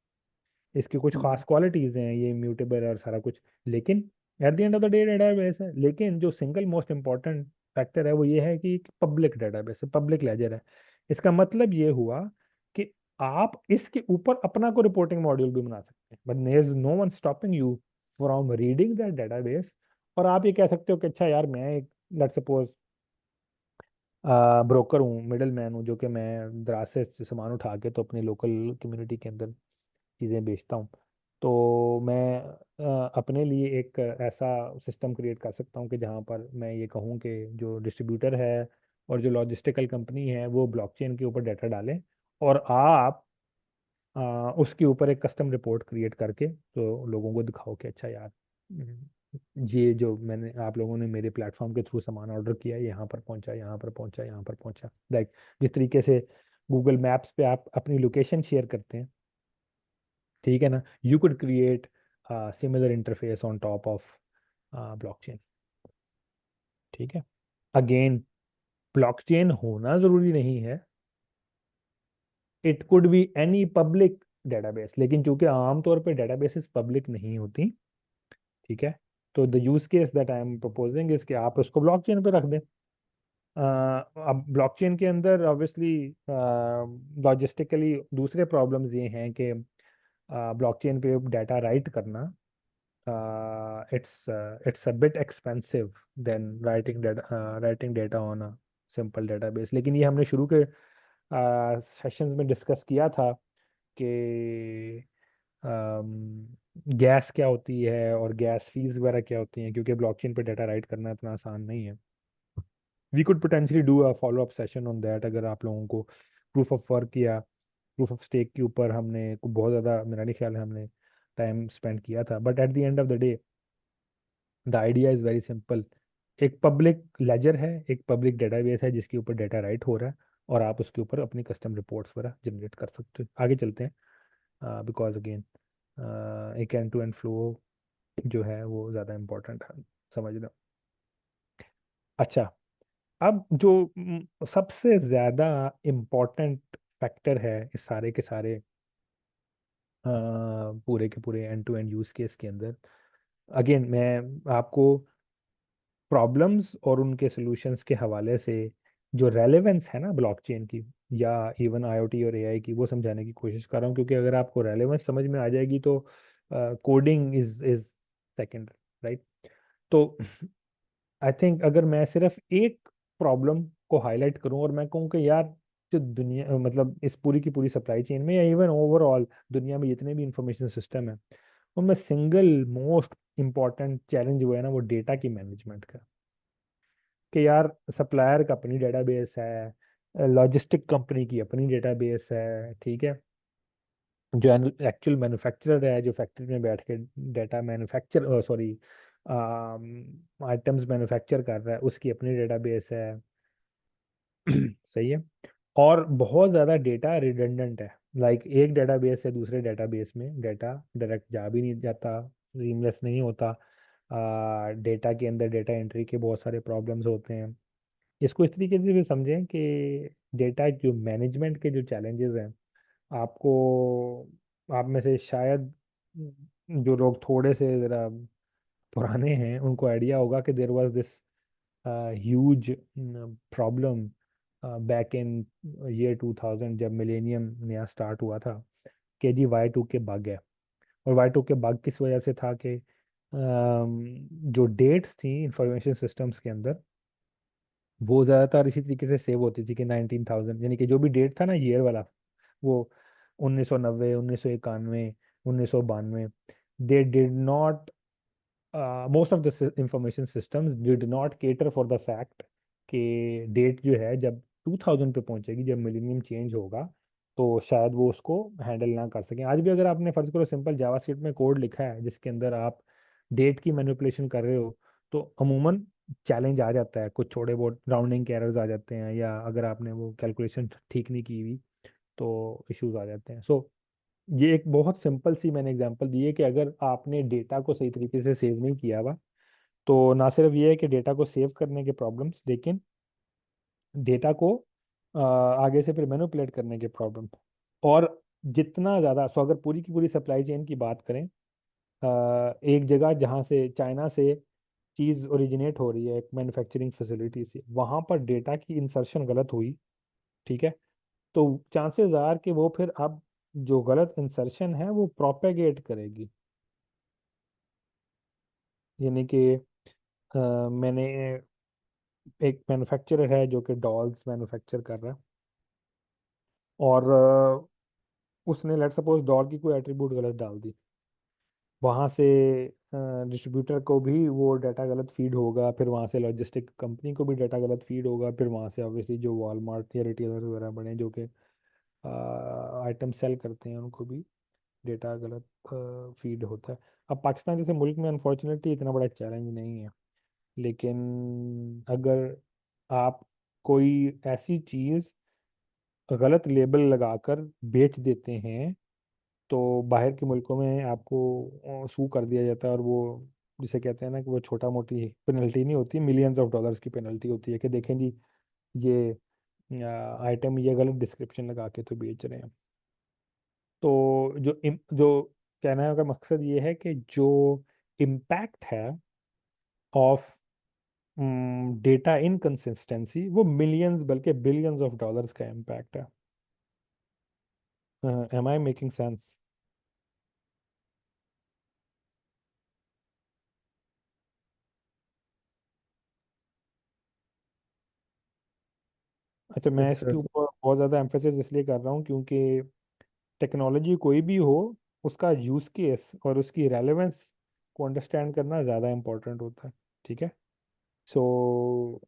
इसकी कुछ खास क्वालिटीज हैं, ये इम्यूटेबल है और सारा कुछ, लेकिन at the end of the day database है। लेकिन जो सिंगल मोस्ट इम्पॉर्टेंट फैक्टर है वो ये है कि पब्लिक डेटाबेस है, पब्लिक लेजर है। इसका मतलब ये हुआ कि आप इसके ऊपर अपना को रिपोर्टिंग मॉड्यूल भी बना सकते हैं, but there is no one stopping you from reading that database. और आप ये कह सकते हो कि अच्छा यार मैं एक, लेट सपोज, ब्रोकर हूँ, मिडल मैन हूँ, जो कि मैं दराज से सामान उठा के तो अपनी लोकल कम्युनिटी के अंदर चीज़ें बेचता हूँ। तो मैं अपने लिए एक ऐसा सिस्टम क्रिएट कर सकता हूँ कि जहाँ पर मैं ये कहूँ कि जो डिस्ट्रीब्यूटर है और जो लॉजिस्टिकल कंपनी है वो ब्लॉकचेन के ऊपर डाटा डालें, और आप उसके ऊपर एक कस्टम रिपोर्ट क्रिएट करके तो लोगों को दिखाओ कि अच्छा यार, ये जो मैंने, आप लोगों ने मेरे प्लेटफॉर्म के थ्रू सामान ऑर्डर किया, यहाँ पर पहुंचा, यहाँ पर पहुंचा, यहाँ पर पहुंचा, लाइक जिस तरीके से गूगल मैप्स पे आप अपनी लोकेशन शेयर करते हैं, ठीक है ना, you could create similar interface on top of blockchain, ठीक है। अगेन, ब्लॉकचेन होना जरूरी नहीं है, it could be any public database, लेकिन चूंकि आमतौर पे डेटाबेसेस पब्लिक नहीं होती, ठीक है, तो the use case that I am proposing is कि आप उसको ब्लॉकचेन पे रख दें। अब ब्लॉकचेन के अंदर ऑब्वियसली लॉजिस्टिकली दूसरे प्रॉब्लम्स ये हैं कि ब्लॉकचेन पे डाटा राइट करना, it's a bit expensive than writing data on a simple database. लेकिन ये हमने शुरू के सेशंस में डिस्कस किया था कि गैस क्या होती है और गैस फीस वगैरह क्या होती हैं, क्योंकि ब्लॉकचेन पे डाटा राइट करना इतना आसान नहीं है। We could potentially do a follow up session on that, अगर आप लोगों को प्रूफ ऑफ वर्क या प्रूफ ऑफ स्टेक के ऊपर हमने बहुत ज़्यादा, मेरा नहीं ख्याल है हमने टाइम स्पेंड किया था। But at the end of the day the idea is very simple. एक पब्लिक लेजर है, एक पब्लिक डेटाबेस है जिसके ऊपर डाटा राइट हो रहा है, और आप उसके ऊपर अपनी कस्टम रिपोर्ट्स वगैरह जनरेट कर सकते हो। आगे चलते हैं, बिकॉज अगेन एक एंड टू एंड फ्लो जो है वो ज़्यादा इम्पोर्टेंट है समझना। अच्छा, अब जो सबसे ज्यादा इम्पोर्टेंट फैक्टर है इस सारे के सारे पूरे के पूरे end to end use case के अंदर, अगेन मैं आपको प्रॉब्लम्स और उनके सॉल्यूशंस के हवाले से जो रेलेवेंस है ना ब्लॉकचेन की या इवन आईओटी और एआई की, वो समझाने की कोशिश कर रहा हूँ, क्योंकि अगर आपको रेलेवेंस समझ में आ जाएगी तो कोडिंग इज सेकंड, राइट? तो आई थिंक अगर मैं सिर्फ एक प्रॉब्लम को हाईलाइट करूं और मैं कहूँ कि यार, जो दुनिया मतलब इस पूरी की पूरी सप्लाई चेन में या इवन ओवरऑल दुनिया में जितने भी इंफॉर्मेशन सिस्टम है, उनमें सिंगल मोस्ट इम्पॉर्टेंट चैलेंज वो है ना, वो डेटा की मैनेजमेंट का। कि यार, सप्लायर का अपनी डेटाबेस है, लॉजिस्टिक कंपनी की अपनी डेटाबेस है, ठीक है, जो एक्चुअल मैन्युफैक्चरर है जो फैक्ट्री में बैठ के data manufacture sorry items manufacture कर रहा है, उसकी अपनी डेटाबेस है। सही है। और बहुत ज़्यादा डेटा रिडंडेंट है, लाइक एक डेटाबेस से दूसरे डेटाबेस में डेटा डायरेक्ट जा भी नहीं जाता, सीमलेस नहीं होता। डेटा के अंदर डेटा एंट्री के बहुत सारे प्रॉब्लम्स होते हैं। इसको इस तरीके से भी समझें कि डेटा जो मैनेजमेंट के जो चैलेंजेस हैं, आपको, आप में से शायद जो लोग थोड़े से ज़रा पुराने हैं उनको आइडिया होगा कि there was this huge problem back in year 2000, जब मिलेनियम नया स्टार्ट हुआ था, के जी Y2 के बग है। और Y2 के बग किस वजह से था कि जो डेट्स थी इंफॉर्मेशन सिस्टम्स के अंदर, वो ज़्यादातर इसी तरीके से सेव होती थी कि 19,000, यानी कि जो भी डेट था ना ईयर वाला, वो 1990, 1991, 1992, they did not, most of the information systems did not cater for the fact कि डेट जो है जब 2000 पे पहुंचेगी, जब मिलेनियम चेंज होगा, तो शायद वो उसको हैंडल ना कर सकें। आज भी अगर आपने फर्ज करो सिंपल जावास्क्रिप्ट में कोड लिखा है जिसके अंदर आप डेट की मैनिपुलेशन कर रहे हो, तो अमूमन चैलेंज आ जाता है, कुछ छोटे बहुत राउंडिंग के एरर्स आ जाते हैं, या अगर आपने वो कैलकुलेशन ठीक नहीं की हुई तो इश्यूज आ जाते हैं। सो ये एक बहुत सिंपल सी मैंने एग्जांपल दी है कि अगर आपने डेटा को सही तरीके से सेव नहीं किया हुआ, तो ना सिर्फ ये है कि डेटा को सेव करने के प्रॉब्लम्स, लेकिन डेटा को आगे से फिर मैनिपुलेट करने के प्रॉब्लम। और जितना ज़्यादा, सो अगर पूरी की पूरी सप्लाई चेन की बात करें, एक जगह जहाँ से चाइना से चीज़ ओरिजिनेट हो रही है एक मैन्युफैक्चरिंग फैसिलिटी से, वहाँ पर डेटा की इंसर्शन गलत हुई, ठीक है, तो चांसेस आर कि वो फिर अब जो गलत इंसर्शन है वो प्रोपेगेट करेगी। यानी कि मैंने, एक मैन्युफैक्चरर है जो कि डॉल्स मैन्युफैक्चर कर रहा है, और उसने लेट सपोज डॉल की कोई एट्रीब्यूट गलत डाल दी, वहाँ से डिस्ट्रीब्यूटर को भी वो डाटा गलत फीड होगा, फिर वहाँ से लॉजिस्टिक कंपनी को भी डाटा गलत फीड होगा, फिर वहाँ से ऑब्वियसली जो वॉलमार्ट या रिटेलर वगैरह बने जो कि आइटम सेल करते हैं, उनको भी डेटा गलत फीड होता है। अब पाकिस्तान जैसे मुल्क में अनफॉर्चुनेटली इतना बड़ा चैलेंज नहीं है, लेकिन अगर आप कोई ऐसी चीज़ गलत लेबल लगाकर बेच देते हैं, तो बाहर के मुल्कों में आपको सू कर दिया जाता है, और वो जिसे कहते हैं ना कि वो छोटा मोटी पेनल्टी नहीं होती, मिलियंस ऑफ डॉलर्स की पेनल्टी होती है कि देखें जी, ये आइटम ये गलत डिस्क्रिप्शन लगा के तो बेच रहे हैं। तो जो कहने का मकसद ये है कि जो इम्पैक्ट है ऑफ डेटा इनकंसिस्टेंसी, वो मिलियंस बल्कि बिलियंस ऑफ डॉलर्स का इम्पैक्ट है। Am I making sense? अच्छा, मैं यस इसके सर। ऊपर बहुत ज़्यादा एम्फेसिस इसलिए कर रहा हूँ क्योंकि टेक्नोलॉजी कोई भी हो, उसका यूज़ केस और उसकी रेलेवेंस को अंडरस्टैंड करना ज़्यादा इम्पोर्टेंट होता है, ठीक है। सो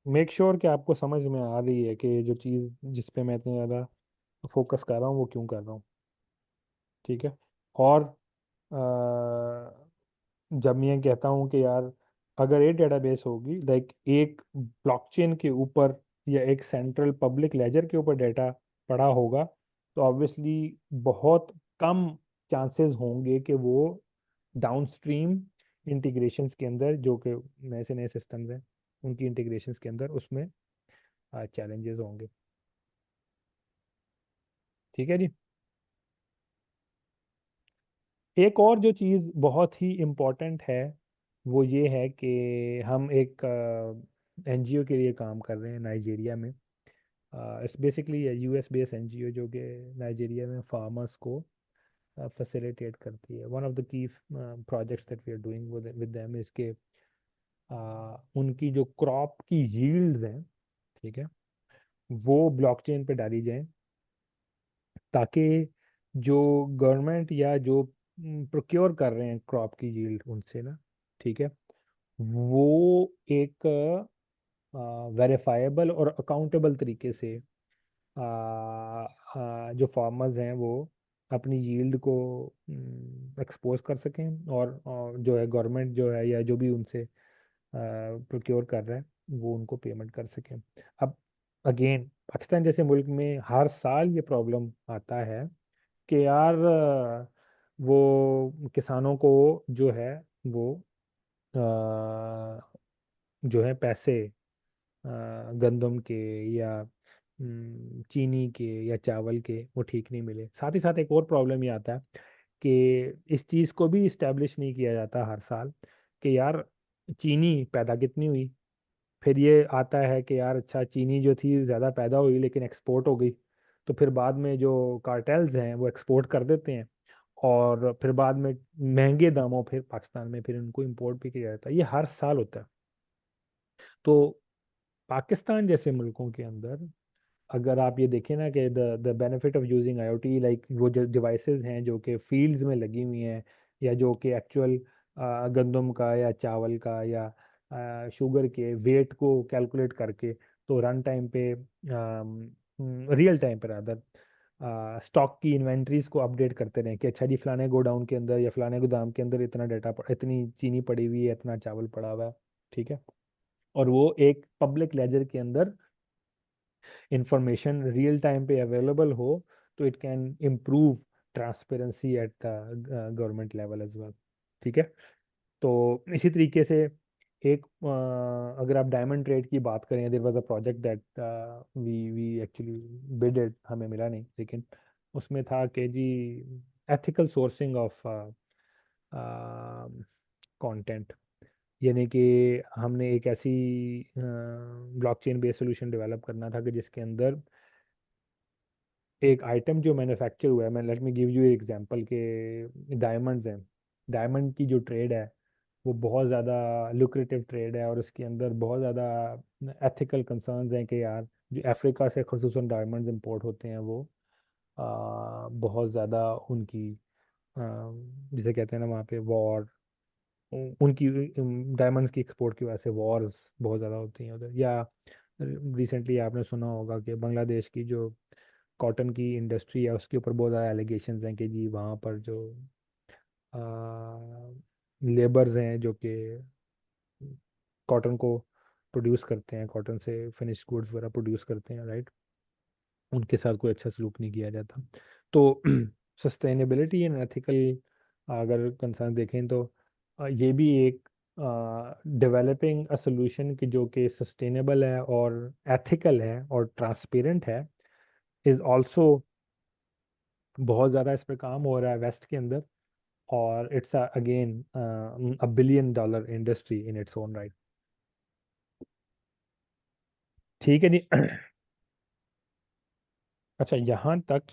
मेक श्योर कि आपको समझ में आ रही है कि जो चीज़ जिस पे मैं इतना ज़्यादा फोकस कर रहा हूँ वो क्यों कर रहा हूँ, ठीक है। और जब मैं ये कहता हूँ कि यार, अगर एक डेटाबेस होगी, लाइक एक ब्लॉकचेन के ऊपर या एक सेंट्रल पब्लिक लेजर के ऊपर डेटा पड़ा होगा, तो ऑब्वियसली बहुत कम चांसेस होंगे कि वो डाउनस्ट्रीम इंटीग्रेशंस के अंदर, जो कि नए से नए सिस्टम्स हैं, उनकी इंटीग्रेशंस के अंदर उसमें चैलेंजेस होंगे। ठीक है जी। एक और जो चीज़ बहुत ही इम्पोर्टेंट है वो ये है कि हम एक एनजीओ के लिए काम कर रहे हैं नाइजीरिया में। It's basically US based NGO जो कि नाइजीरिया में फार्मर्स को फैसिलिटेट करती है। One of the key projects that we are doing with them is के उनकी जो क्रॉप की यील्ड्स हैं, ठीक है, वो ब्लॉकचेन पे डाली जाए, ताकि जो गवर्नमेंट या जो प्रोक्योर कर रहे हैं क्रॉप की यील्ड उनसे ना, ठीक है, वो एक वेरीफाएबल और अकाउंटेबल तरीके से जो फार्मर्स हैं वो अपनी यील्ड को एक्सपोज कर सकें, और जो है गवर्नमेंट जो है या जो भी उनसे प्रोक्योर कर रहा है वो उनको पेमेंट कर सकें। अब अगेन पाकिस्तान जैसे मुल्क में हर साल ये प्रॉब्लम आता है कि यार वो किसानों को जो है वो जो है पैसे गंदम के या चीनी के या चावल के वो ठीक नहीं मिले। साथ ही साथ एक और प्रॉब्लम ये आता है कि इस चीज़ को भी इस्टेब्लिश नहीं किया जाता हर साल कि यार चीनी पैदा कितनी हुई। फिर ये आता है कि यार अच्छा चीनी जो थी ज़्यादा पैदा हुई लेकिन एक्सपोर्ट हो गई, तो फिर बाद में जो कार्टेल्स हैं वो एक्सपोर्ट कर देते हैं, और फिर बाद में महंगे दामों फिर पाकिस्तान में फिर उनको इंपोर्ट भी किया जाता है। ये हर साल होता है। तो पाकिस्तान जैसे मुल्कों के अंदर अगर आप ये देखें ना कि the benefit of using IoT, like वो जो डिवाइसेस हैं जो कि फील्ड्स में लगी हुई हैं या जो कि एक्चुअल गंदम का या चावल का या शुगर के वेट को कैलकुलेट करके तो रन टाइम पे रियल टाइम पे रादर स्टॉक की इन्वेंट्रीज को अपडेट करते रहें कि अच्छा जी फलाने गोडाउन के अंदर या फलाने गोदाम के अंदर इतना डाटा, इतनी चीनी पड़ी हुई है, इतना चावल पड़ा हुआ है, ठीक है, और वो एक पब्लिक लेजर के अंदर इंफॉर्मेशन रियल टाइम पे अवेलेबल हो, तो it can improve transparency at the government level as well. ठीक है। तो इसी तरीके से एक अगर आप डायमंड ट्रेड की बात करें, there was a project that we actually bid it, हमें मिला नहीं, लेकिन उसमें था कि जी एथिकल सोर्सिंग ऑफ कंटेंट, यानी कि हमने एक ऐसी ब्लॉकचेन बेस्ड सोल्यूशन डेवलप करना था कि जिसके अंदर एक आइटम जो मैन्युफैक्चर हुआ है, मैं let me give you example के डायमंड्स हैं, डायमंड की जो ट्रेड है वो बहुत ज़्यादा लुक्रेटिव ट्रेड है, और उसके अंदर बहुत ज़्यादा एथिकल कंसर्न्स हैं कि यार जो अफ्रीका से खसूसन डायमंड्स इंपोर्ट होते हैं वो बहुत ज़्यादा उनकी जिसे कहते हैं ना वहाँ पे वॉर, उनकी डायमंड्स की एक्सपोर्ट की वजह से वॉर्स बहुत ज़्यादा होती हैं उधर। या रिसेंटली आपने सुना होगा कि बांग्लादेश की जो कॉटन की इंडस्ट्री है उसके ऊपर बहुत ज़्यादा एलिगेशंस हैं कि जी वहाँ पर जो लेबर्स हैं जो कि कॉटन को प्रोड्यूस करते हैं, कॉटन से फिनिश गुड्स वगैरह प्रोड्यूस करते हैं, राइट, उनके साथ कोई अच्छा सलूक नहीं किया जाता। तो सस्टेनेबिलिटी एंड एथिकल अगर कंसर्न देखें तो ये भी एक डेवलपिंग अ सोल्यूशन की जो कि सस्टेनेबल है और एथिकल है और ट्रांसपेरेंट है, इज़ ऑल्सो बहुत ज़्यादा इस पर काम हो रहा है वेस्ट के अंदर, और it's again a $1 billion industry in its own right. ठीक है जी। अच्छा, यहाँ तक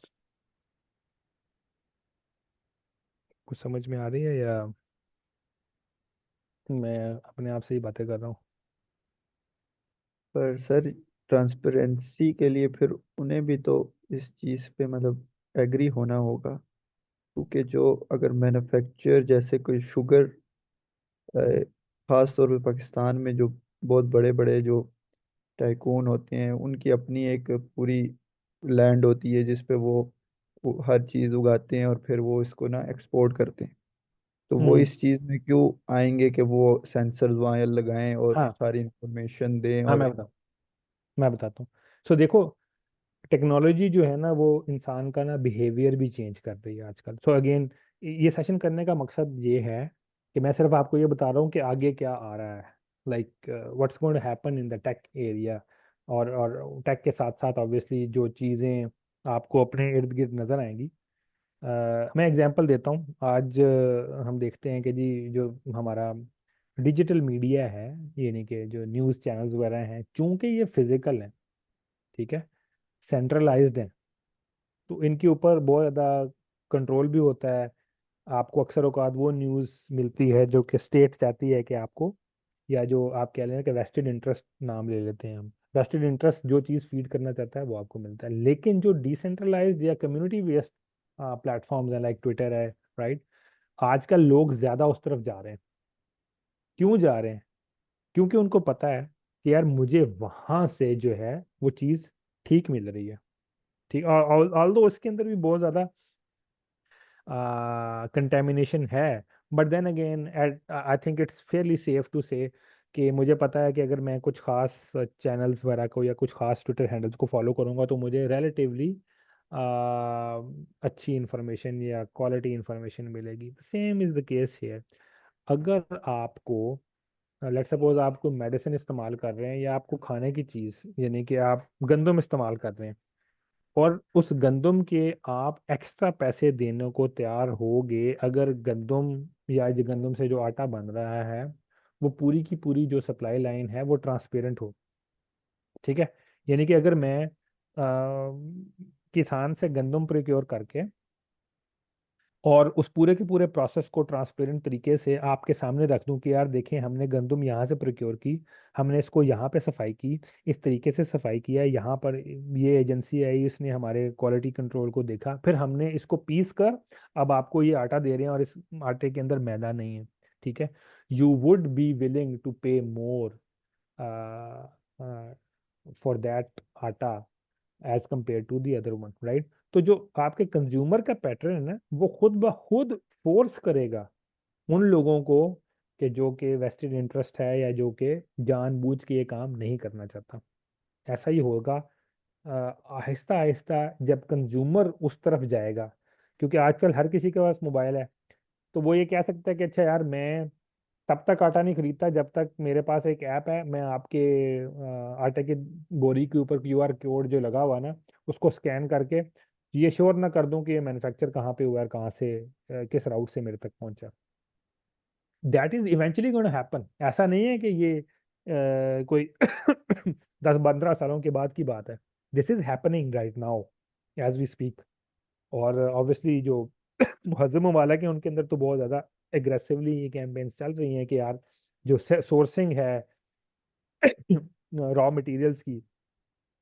कुछ समझ में आ रही है या मैं अपने आप से ही बातें कर रहा हूँ? पर सर ट्रांसपेरेंसी के लिए फिर उन्हें भी तो इस चीज़ पे मतलब एग्री होना होगा, क्योंकि जो अगर मैन्युफैक्चर जैसे कोई शुगर, खास तौर पे पाकिस्तान में जो बहुत बड़े बड़े जो टाइकून होते हैं उनकी अपनी एक पूरी लैंड होती है जिस पे वो हर चीज़ उगाते हैं और फिर वो इसको ना एक्सपोर्ट करते हैं। तो वो हम्म। इस चीज़ में क्यों आएंगे कि वो सेंसर्स वहाँ लगाएं और हाँ सारी इंफॉर्मेशन दें हाँ, और मैं बताता हूँ। सो देखो, टेक्नोलॉजी जो है ना वो इंसान का ना बिहेवियर भी चेंज कर रही है आजकल। सो अगेन ये सेशन करने का मकसद ये है कि मैं सिर्फ आपको ये बता रहा हूँ कि आगे क्या आ रहा है, like what's going to happen in the tech area, और टेक के साथ साथ ऑब्वियसली जो चीज़ें आपको अपने इर्द गिर्द नज़र आएंगी। मैं एग्जांपल देता हूँ। आज हम देखते हैं कि जी जो हमारा डिजिटल मीडिया है, यानी कि जो न्यूज़ चैनल्स वगैरह हैं, चूंकि ये फिजिकल हैं, ठीक है, सेंट्रलाइज्ड हैं, तो इनके ऊपर बहुत ज़्यादा कंट्रोल भी होता है। आपको अक्सर औकात वो न्यूज़ मिलती है जो कि स्टेट चाहती है कि आपको, या जो आप कह लें कि वेस्टेड इंटरेस्ट नाम ले लेते हैं हम, वेस्टेड इंटरेस्ट जो चीज़ फीड करना चाहता है वो आपको मिलता है। लेकिन जो डिसेंट्रलाइज्ड या कम्युनिटी बेस्ड प्लेटफॉर्म्स हैं, लाइक ट्विटर है, राइट, आजकल लोग ज़्यादा उस तरफ जा रहे हैं। क्यों जा रहे हैं? क्योंकि उनको पता है कि यार मुझे वहां से जो है वो चीज़ ठीक मिल रही है। ठीक, और ऑल दो इसके अंदर भी बहुत ज़्यादा कंटेमिनेशन है, but then again I think it's fairly safe to say कि मुझे पता है कि अगर मैं कुछ खास चैनल्स वगैरह को या कुछ खास ट्विटर हैंडल्स को फॉलो करूंगा तो मुझे रिलेटिवली अच्छी इंफॉर्मेशन या क्वालिटी इंफॉर्मेशन मिलेगी। Same is the case here. अगर आपको, लेट्स सपोज आप कोई मेडिसिन इस्तेमाल कर रहे हैं या आपको खाने की चीज़, यानी कि आप गंदम इस्तेमाल कर रहे हैं, और उस गंदम के आप एक्स्ट्रा पैसे देने को तैयार होगे अगर गंदम या जो गंदम से जो आटा बन रहा है वो पूरी की पूरी जो सप्लाई लाइन है वो ट्रांसपेरेंट हो। ठीक है, यानी कि अगर मैं किसान से गंदम प्रोक्योर करके और उस पूरे के पूरे प्रोसेस को ट्रांसपेरेंट तरीके से आपके सामने रख दूं कि यार देखें, हमने गंदम यहाँ से प्रोक्योर की, हमने इसको यहाँ पे सफाई की, इस तरीके से सफाई किया, यहाँ पर ये एजेंसी आई, उसने हमारे क्वालिटी कंट्रोल को देखा, फिर हमने इसको पीस कर अब आपको ये आटा दे रहे हैं और इस आटे के अंदर मैदा नहीं है। ठीक है, you would be willing to pay more for that आटा as compared to the other one, right. तो जो आपके कंज्यूमर का पैटर्न है ना, वो खुद ब खुद फोर्स करेगा उन लोगों को कि जो कि वेस्टेड इंटरेस्ट है या जो कि जानबूझ के ये काम नहीं करना चाहता। ऐसा ही होगा आहिस्ता आहिस्ता जब कंज्यूमर उस तरफ जाएगा, क्योंकि आजकल हर किसी के पास मोबाइल है, तो वो ये कह सकता है कि अच्छा यार मैं तब तक आटा नहीं खरीदता जब तक मेरे पास एक ऐप है, मैं आपके आटे की बोरी के ऊपर क्यूआर कोड जो लगा हुआ है ना, उसको स्कैन करके ये श्योर ना कर दूं कि ये मैन्युफैक्चर कहाँ पे हुआ है, कहाँ से किस राउट से मेरे तक पहुंचा। That is eventually going to happen. ऐसा नहीं है कि ये कोई 10-15 सालों के बाद की बात है। This is happening right now as we speak. और ऑब्वियसली जो मुहज़्ज़म ममालिक हैं उनके अंदर तो बहुत ज़्यादा एग्रेसिवली ये कैंपेन्स चल रही हैं कि यार जो सोर्सिंग है रॉ मटेरियल्स की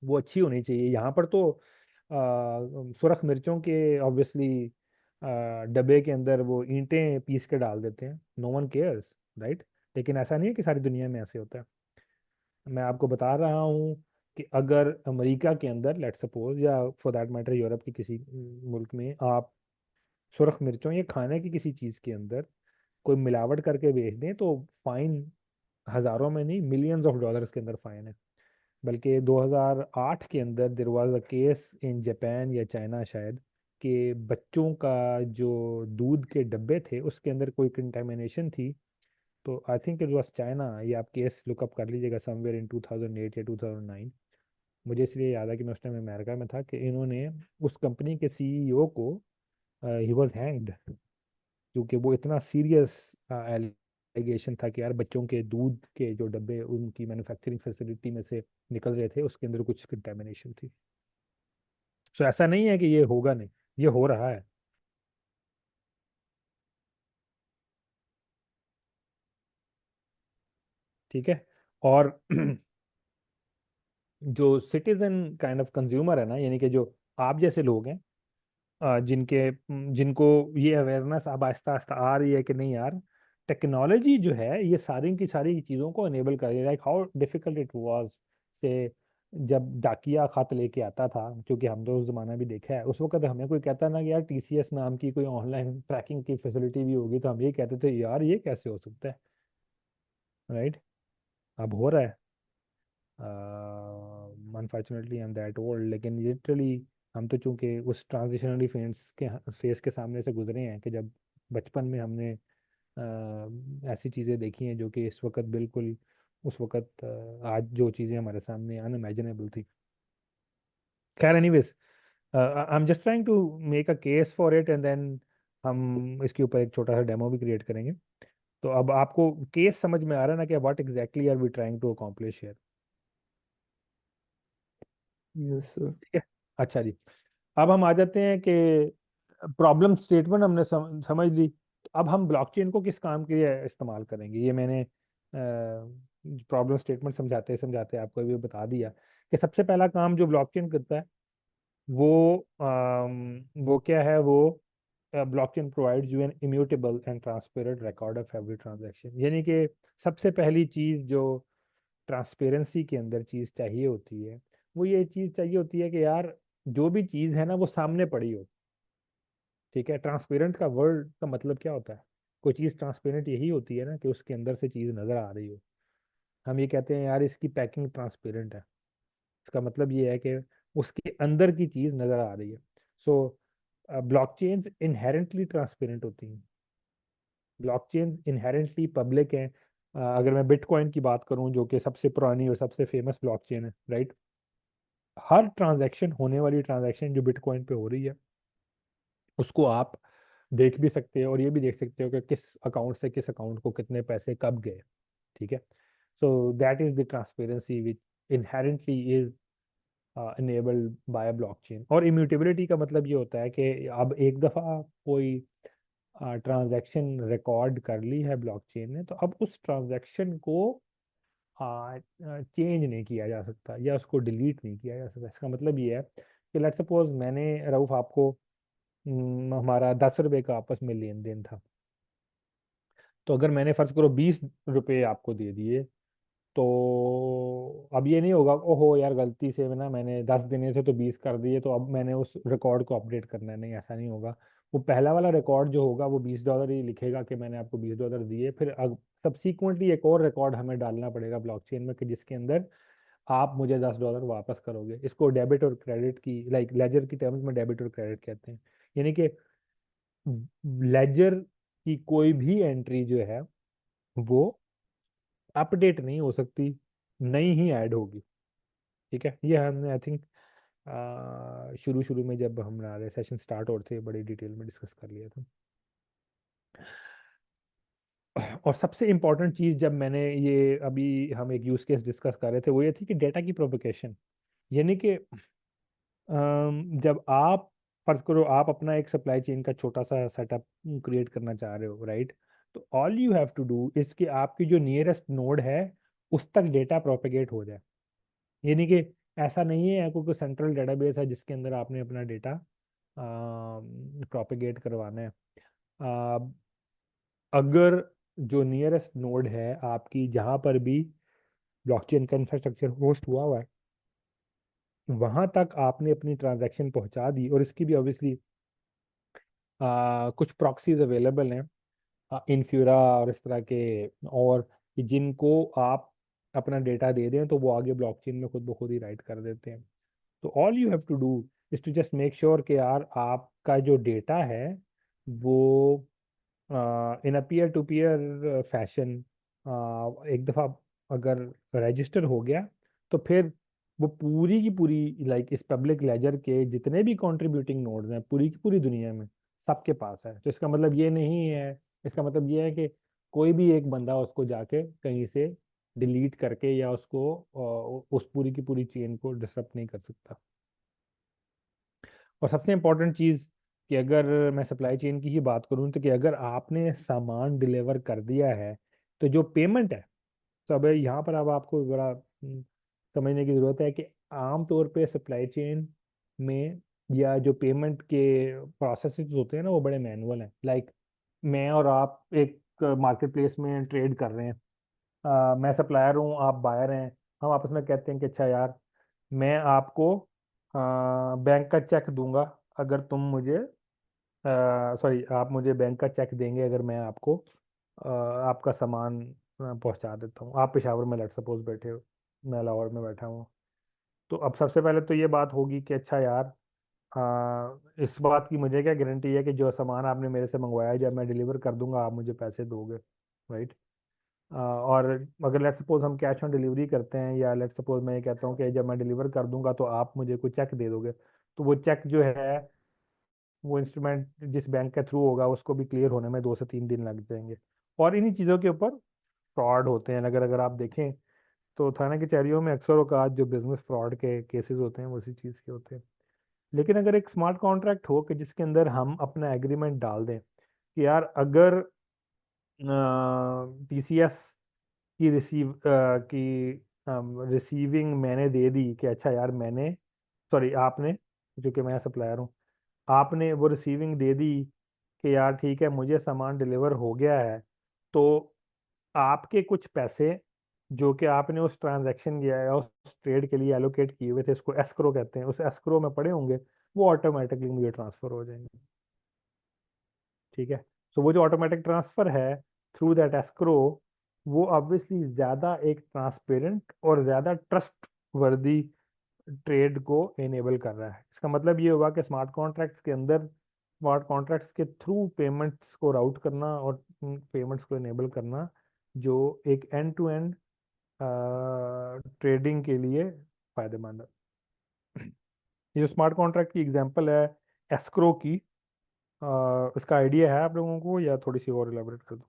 वो अच्छी होनी चाहिए। यहाँ पर तो सुरख मिर्चों के ऑब्वियसली डब्बे के अंदर वो ईंटें पीस के डाल देते हैं, नो वन केयर्स, राइट। लेकिन ऐसा नहीं है कि सारी दुनिया में ऐसे होता है। मैं आपको बता रहा हूँ कि अगर अमेरिका के अंदर लेट सपोज, या फॉर दैट मैटर यूरोप के किसी मुल्क में आप सुरख मिर्चों या खाने की किसी चीज़ के अंदर कोई मिलावट करके बेच दें तो फाइन हज़ारों में नहीं, मिलियंस ऑफ डॉलर्स के अंदर फाइन है। बल्कि 2008 के अंदर there was a case in Japan या चाइना शायद, कि बच्चों का जो दूध के डब्बे थे उसके अंदर कोई कंटेमिनेशन थी। तो I think it was China, ये आप केस लुकअप कर लीजिएगा, समवेयर इन 2008 या 2009। मुझे इसलिए याद है कि मैं उस टाइम अमेरिका में था कि इन्होंने उस कंपनी के सीईओ को, ही वाज हैंग्ड, क्योंकि वो इतना सीरियस एलिगेशन था कि यार बच्चों के दूध के जो डब्बे उनकी मैन्युफैक्चरिंग फैसिलिटी में से निकल रहे थे, उसके अंदर कुछ कंटेमिनेशन थी। सो ऐसा नहीं है कि ये होगा नहीं, ये हो रहा है। ठीक है, और जो सिटीजन काइंड ऑफ कंज्यूमर है ना, यानी कि जो आप जैसे लोग हैं, जिनको ये अवेयरनेस अब आहिस्ता आहिस्ता आ रही है कि नहीं यार, टेक्नोलॉजी जो है ये सारी की सारी चीज़ों को अनेबल कर रही है। Like how difficult it was से जब डाकिया खत लेके आता था, क्योंकि हम तो उस जमाना भी देखा है, उस वक्त हमें कोई कहता ना कि यार टीसीएस नाम की कोई ऑनलाइन ट्रैकिंग की फैसिलिटी भी होगी, तो हम ये कहते थे यार ये कैसे हो सकता है, राइट। अब हो रहा है। Unfortunately I am that old, लेकिन लिटरली हम तो चूंकि उस ट्रांजिशनरी फेस के सामने से गुजरे हैं कि जब बचपन में हमने ऐसी चीज़ें देखी हैं जो कि इस वक्त बिल्कुल उस वक्त आज जो चीज़ें हमारे सामने अनइमेजिनेबल थी। खैर anyways, I am just trying to make a case for it, and then हम इसके ऊपर एक छोटा सा डेमो भी क्रिएट करेंगे। तो अब आपको केस समझ में आ रहा है ना कि what exactly are we trying to accomplish here? Yes sir. ठीक है, अच्छा जी। अब हम आ जाते हैं कि प्रॉब्लम स्टेटमेंट हमने समझ ली। अब हम ब्लॉकचेन को किस काम के लिए इस्तेमाल करेंगे, ये मैंने प्रॉब्लम स्टेटमेंट समझाते समझाते आपको भी बता दिया कि सबसे पहला काम जो ब्लॉकचेन करता है वो क्या है। वो blockchain provides you an immutable and transparent record of every transaction. यानी कि सबसे पहली चीज जो ट्रांसपेरेंसी के अंदर चीज चाहिए होती है, वो ये चीज चाहिए होती है कि यार जो भी चीज है ना वो सामने पड़ी हो। ठीक है, ट्रांसपेरेंट का वर्ड का मतलब क्या होता है? कोई चीज ट्रांसपेरेंट यही होती है ना कि उसके अंदर से चीज नजर आ रही हो। हम ये कहते हैं यार इसकी पैकिंग ट्रांसपेरेंट है, इसका मतलब ये है कि उसके अंदर की चीज नजर आ रही है। सो ब्लॉकचेन्स इनहेरेंटली ट्रांसपेरेंट होती हैं, ब्लॉकचेन इनहेरेंटली पब्लिक है। अगर मैं बिटकॉइन की बात करूं जो कि सबसे पुरानी और सबसे फेमस ब्लॉकचेन है, राइट? हर ट्रांजैक्शन, होने वाली ट्रांजैक्शन जो बिटकॉइन पे हो रही है, उसको आप देख भी सकते हो और ये भी देख सकते हो कि किस अकाउंट से किस अकाउंट को कितने पैसे कब गए। ठीक है, so that is the transparency which inherently is enabled by blockchain. और इम्यूटेबिलिटी का मतलब ये होता है कि अब एक दफा कोई ट्रांजैक्शन रिकॉर्ड कर ली है ब्लॉकचेन ने, तो अब उस ट्रांजैक्शन को चेंज नहीं किया जा सकता या उसको डिलीट नहीं किया जा सकता। इसका मतलब ये है कि लेट्स सपोज मैंने, रऊफ, आपको हमारा 10 रुपए का आपस में लेन देन था। तो अगर मैंने फर्ज करो 20 रुपए आपको दे दिए, तो अब ये नहीं होगा ओहो यार गलती से ना मैंने 10 देने थे तो 20 कर दिए तो अब मैंने उस रिकॉर्ड को अपडेट करना है। नहीं, ऐसा नहीं होगा। वो पहला वाला रिकॉर्ड जो होगा वो $20 ही लिखेगा कि मैंने आपको $20 दिए। फिर सब्सीक्वेंटली एक और रिकॉर्ड हमें डालना पड़ेगा ब्लॉकचेन में कि जिसके अंदर आप मुझे $10 वापस करोगे। इसको डेबिट और क्रेडिट की, लाइक लेजर की टर्म्स में डेबिट और क्रेडिट कहते हैं। यानी कि लेजर की कोई भी एंट्री जो है वो अपडेट नहीं हो सकती, नई ही ऐड होगी। ठीक है, ये हमने आई थिंक शुरू शुरू में जब हमारे सेशन स्टार्ट हो रहे थे बड़ी डिटेल में डिस्कस कर लिया था। और सबसे इम्पोर्टेंट चीज जब मैंने ये अभी हम एक यूज केस डिस्कस कर रहे थे वो ये थी कि डेटा की प्रोपगेशन। यानी कि जब आप फर्ज करो आप अपना एक सप्लाई चेन का छोटा सा सेटअप क्रिएट करना चाह रहे हो, राइट? तो all you have to do is कि आपकी जो नियरेस्ट नोड है उस तक डेटा प्रोपेगेट हो जाए। यानी कि ऐसा नहीं है कोई सेंट्रल डेटाबेस है जिसके अंदर आपने अपना डेटा प्रोपेगेट करवाना है। आ, अगर जो नियरेस्ट नोड है आपकी, जहां पर भी ब्लॉकचेन का इंफ्रास्ट्रक्चर होस्ट हुआ हुआ है, वहां तक आपने अपनी ट्रांजैक्शन पहुंचा दी, और इसकी भी ऑब्वियसली कुछ प्रॉक्सीज अवेलेबल हैं, इन्फ्यूरा और इस तरह के, और कि जिनको आप अपना डेटा दे दें तो वो आगे ब्लॉकचेन में खुद ब खुद ही राइट कर देते हैं। तो all you have to do is to just make sure कि यार आपका जो डेटा है वो in a peer to peer fashion एक दफ़ा अगर रजिस्टर हो गया, तो फिर वो पूरी की पूरी, लाइक इस पब्लिक लेजर के जितने भी कंट्रीब्यूटिंग नोड्स हैं पूरी की पूरी दुनिया में सबके पास है। तो इसका मतलब ये नहीं है, इसका मतलब ये है कि कोई भी एक बंदा उसको जाके कहीं से डिलीट करके या उसको उस पूरी की पूरी चेन को डिसरप्ट नहीं कर सकता। और सबसे इम्पोर्टेंट चीज़ कि अगर मैं सप्लाई चेन की ही बात करूँ तो कि अगर आपने सामान डिलीवर कर दिया है तो जो पेमेंट है, तो अब यहाँ पर अब आपको बड़ा समझने की ज़रूरत है कि आम तौर पे सप्लाई चेन में या जो पेमेंट के प्रोसेसेस होते हैं ना वो बड़े मैनुअल हैं। लाइक मैं और आप एक मार्केट प्लेस में ट्रेड कर रहे हैं, मैं सप्लायर हूँ आप बायर हैं। हम आपस में कहते हैं कि अच्छा यार मैं आपको बैंक का चेक दूंगा अगर तुम मुझे, सॉरी आप मुझे बैंक का चेक देंगे अगर मैं आपको आपका सामान पहुंचा देता हूँ। आप पेशावर में लेट सपोज बैठे हो, मैं लाहौर में बैठा हूँ। तो अब सबसे पहले तो ये बात होगी कि अच्छा यार इस बात की मुझे क्या गारंटी है कि जो सामान आपने मेरे से मंगवाया है जब मैं डिलीवर कर दूंगा आप मुझे पैसे दोगे, राइट? और अगर लेट सपोज हम कैश ऑन डिलीवरी करते हैं, या लेट सपोज मैं ये कहता हूँ कि जब मैं डिलीवर कर दूंगा तो आप मुझे कोई चेक दे दोगे, तो वो चेक जो है वो इंस्ट्रूमेंट जिस बैंक के थ्रू होगा उसको भी क्लियर होने में 2 से 3 दिन लग जाएंगे। और इन्हीं चीज़ों के ऊपर फ्रॉड होते हैं। अगर अगर आप देखें तो थाना कचहरियों में अक्सर औकात जो बिजनेस फ्रॉड के केसेस होते हैं वो उसी चीज़ के होते हैं। लेकिन अगर एक स्मार्ट कॉन्ट्रैक्ट हो कि जिसके अंदर हम अपना एग्रीमेंट डाल दें कि यार अगर टीसीएस की रिसीविंग मैंने दे दी कि अच्छा यार मैंने, सॉरी आपने, जो कि मैं सप्लायर हूँ, आपने वो रिसीविंग दे दी कि यार ठीक है मुझे सामान डिलीवर हो गया है, तो आपके कुछ पैसे जो कि आपने उस ट्रांजैक्शन किया है, उस ट्रेड के लिए एलोकेट किए हुए थे, इसको एस्क्रो कहते हैं, उस एस्क्रो में पड़े होंगे, वो ऑटोमेटिकली मुझे ट्रांसफर हो जाएंगे। ठीक है। सो वो जो ऑटोमेटिक ट्रांसफर है थ्रू दैट एस्क्रो, वो ऑब्वियसली ज्यादा एक ट्रांसपेरेंट और ज्यादा ट्रस्ट वर्दी ट्रेड को इनेबल कर रहा है। इसका मतलब ये हुआ कि स्मार्ट कॉन्ट्रैक्ट्स के अंदर, स्मार्ट कॉन्ट्रैक्ट्स के थ्रू पेमेंट्स को राउट करना और पेमेंट्स को इनेबल करना, जो एक एंड टू एंड ट्रेडिंग के लिए फायदेमंद है। ये जो स्मार्ट कॉन्ट्रैक्ट की एग्जांपल है एस्क्रो की, इसका आइडिया है आप लोगों को या थोड़ी सी और इलाबोरेट कर दूं?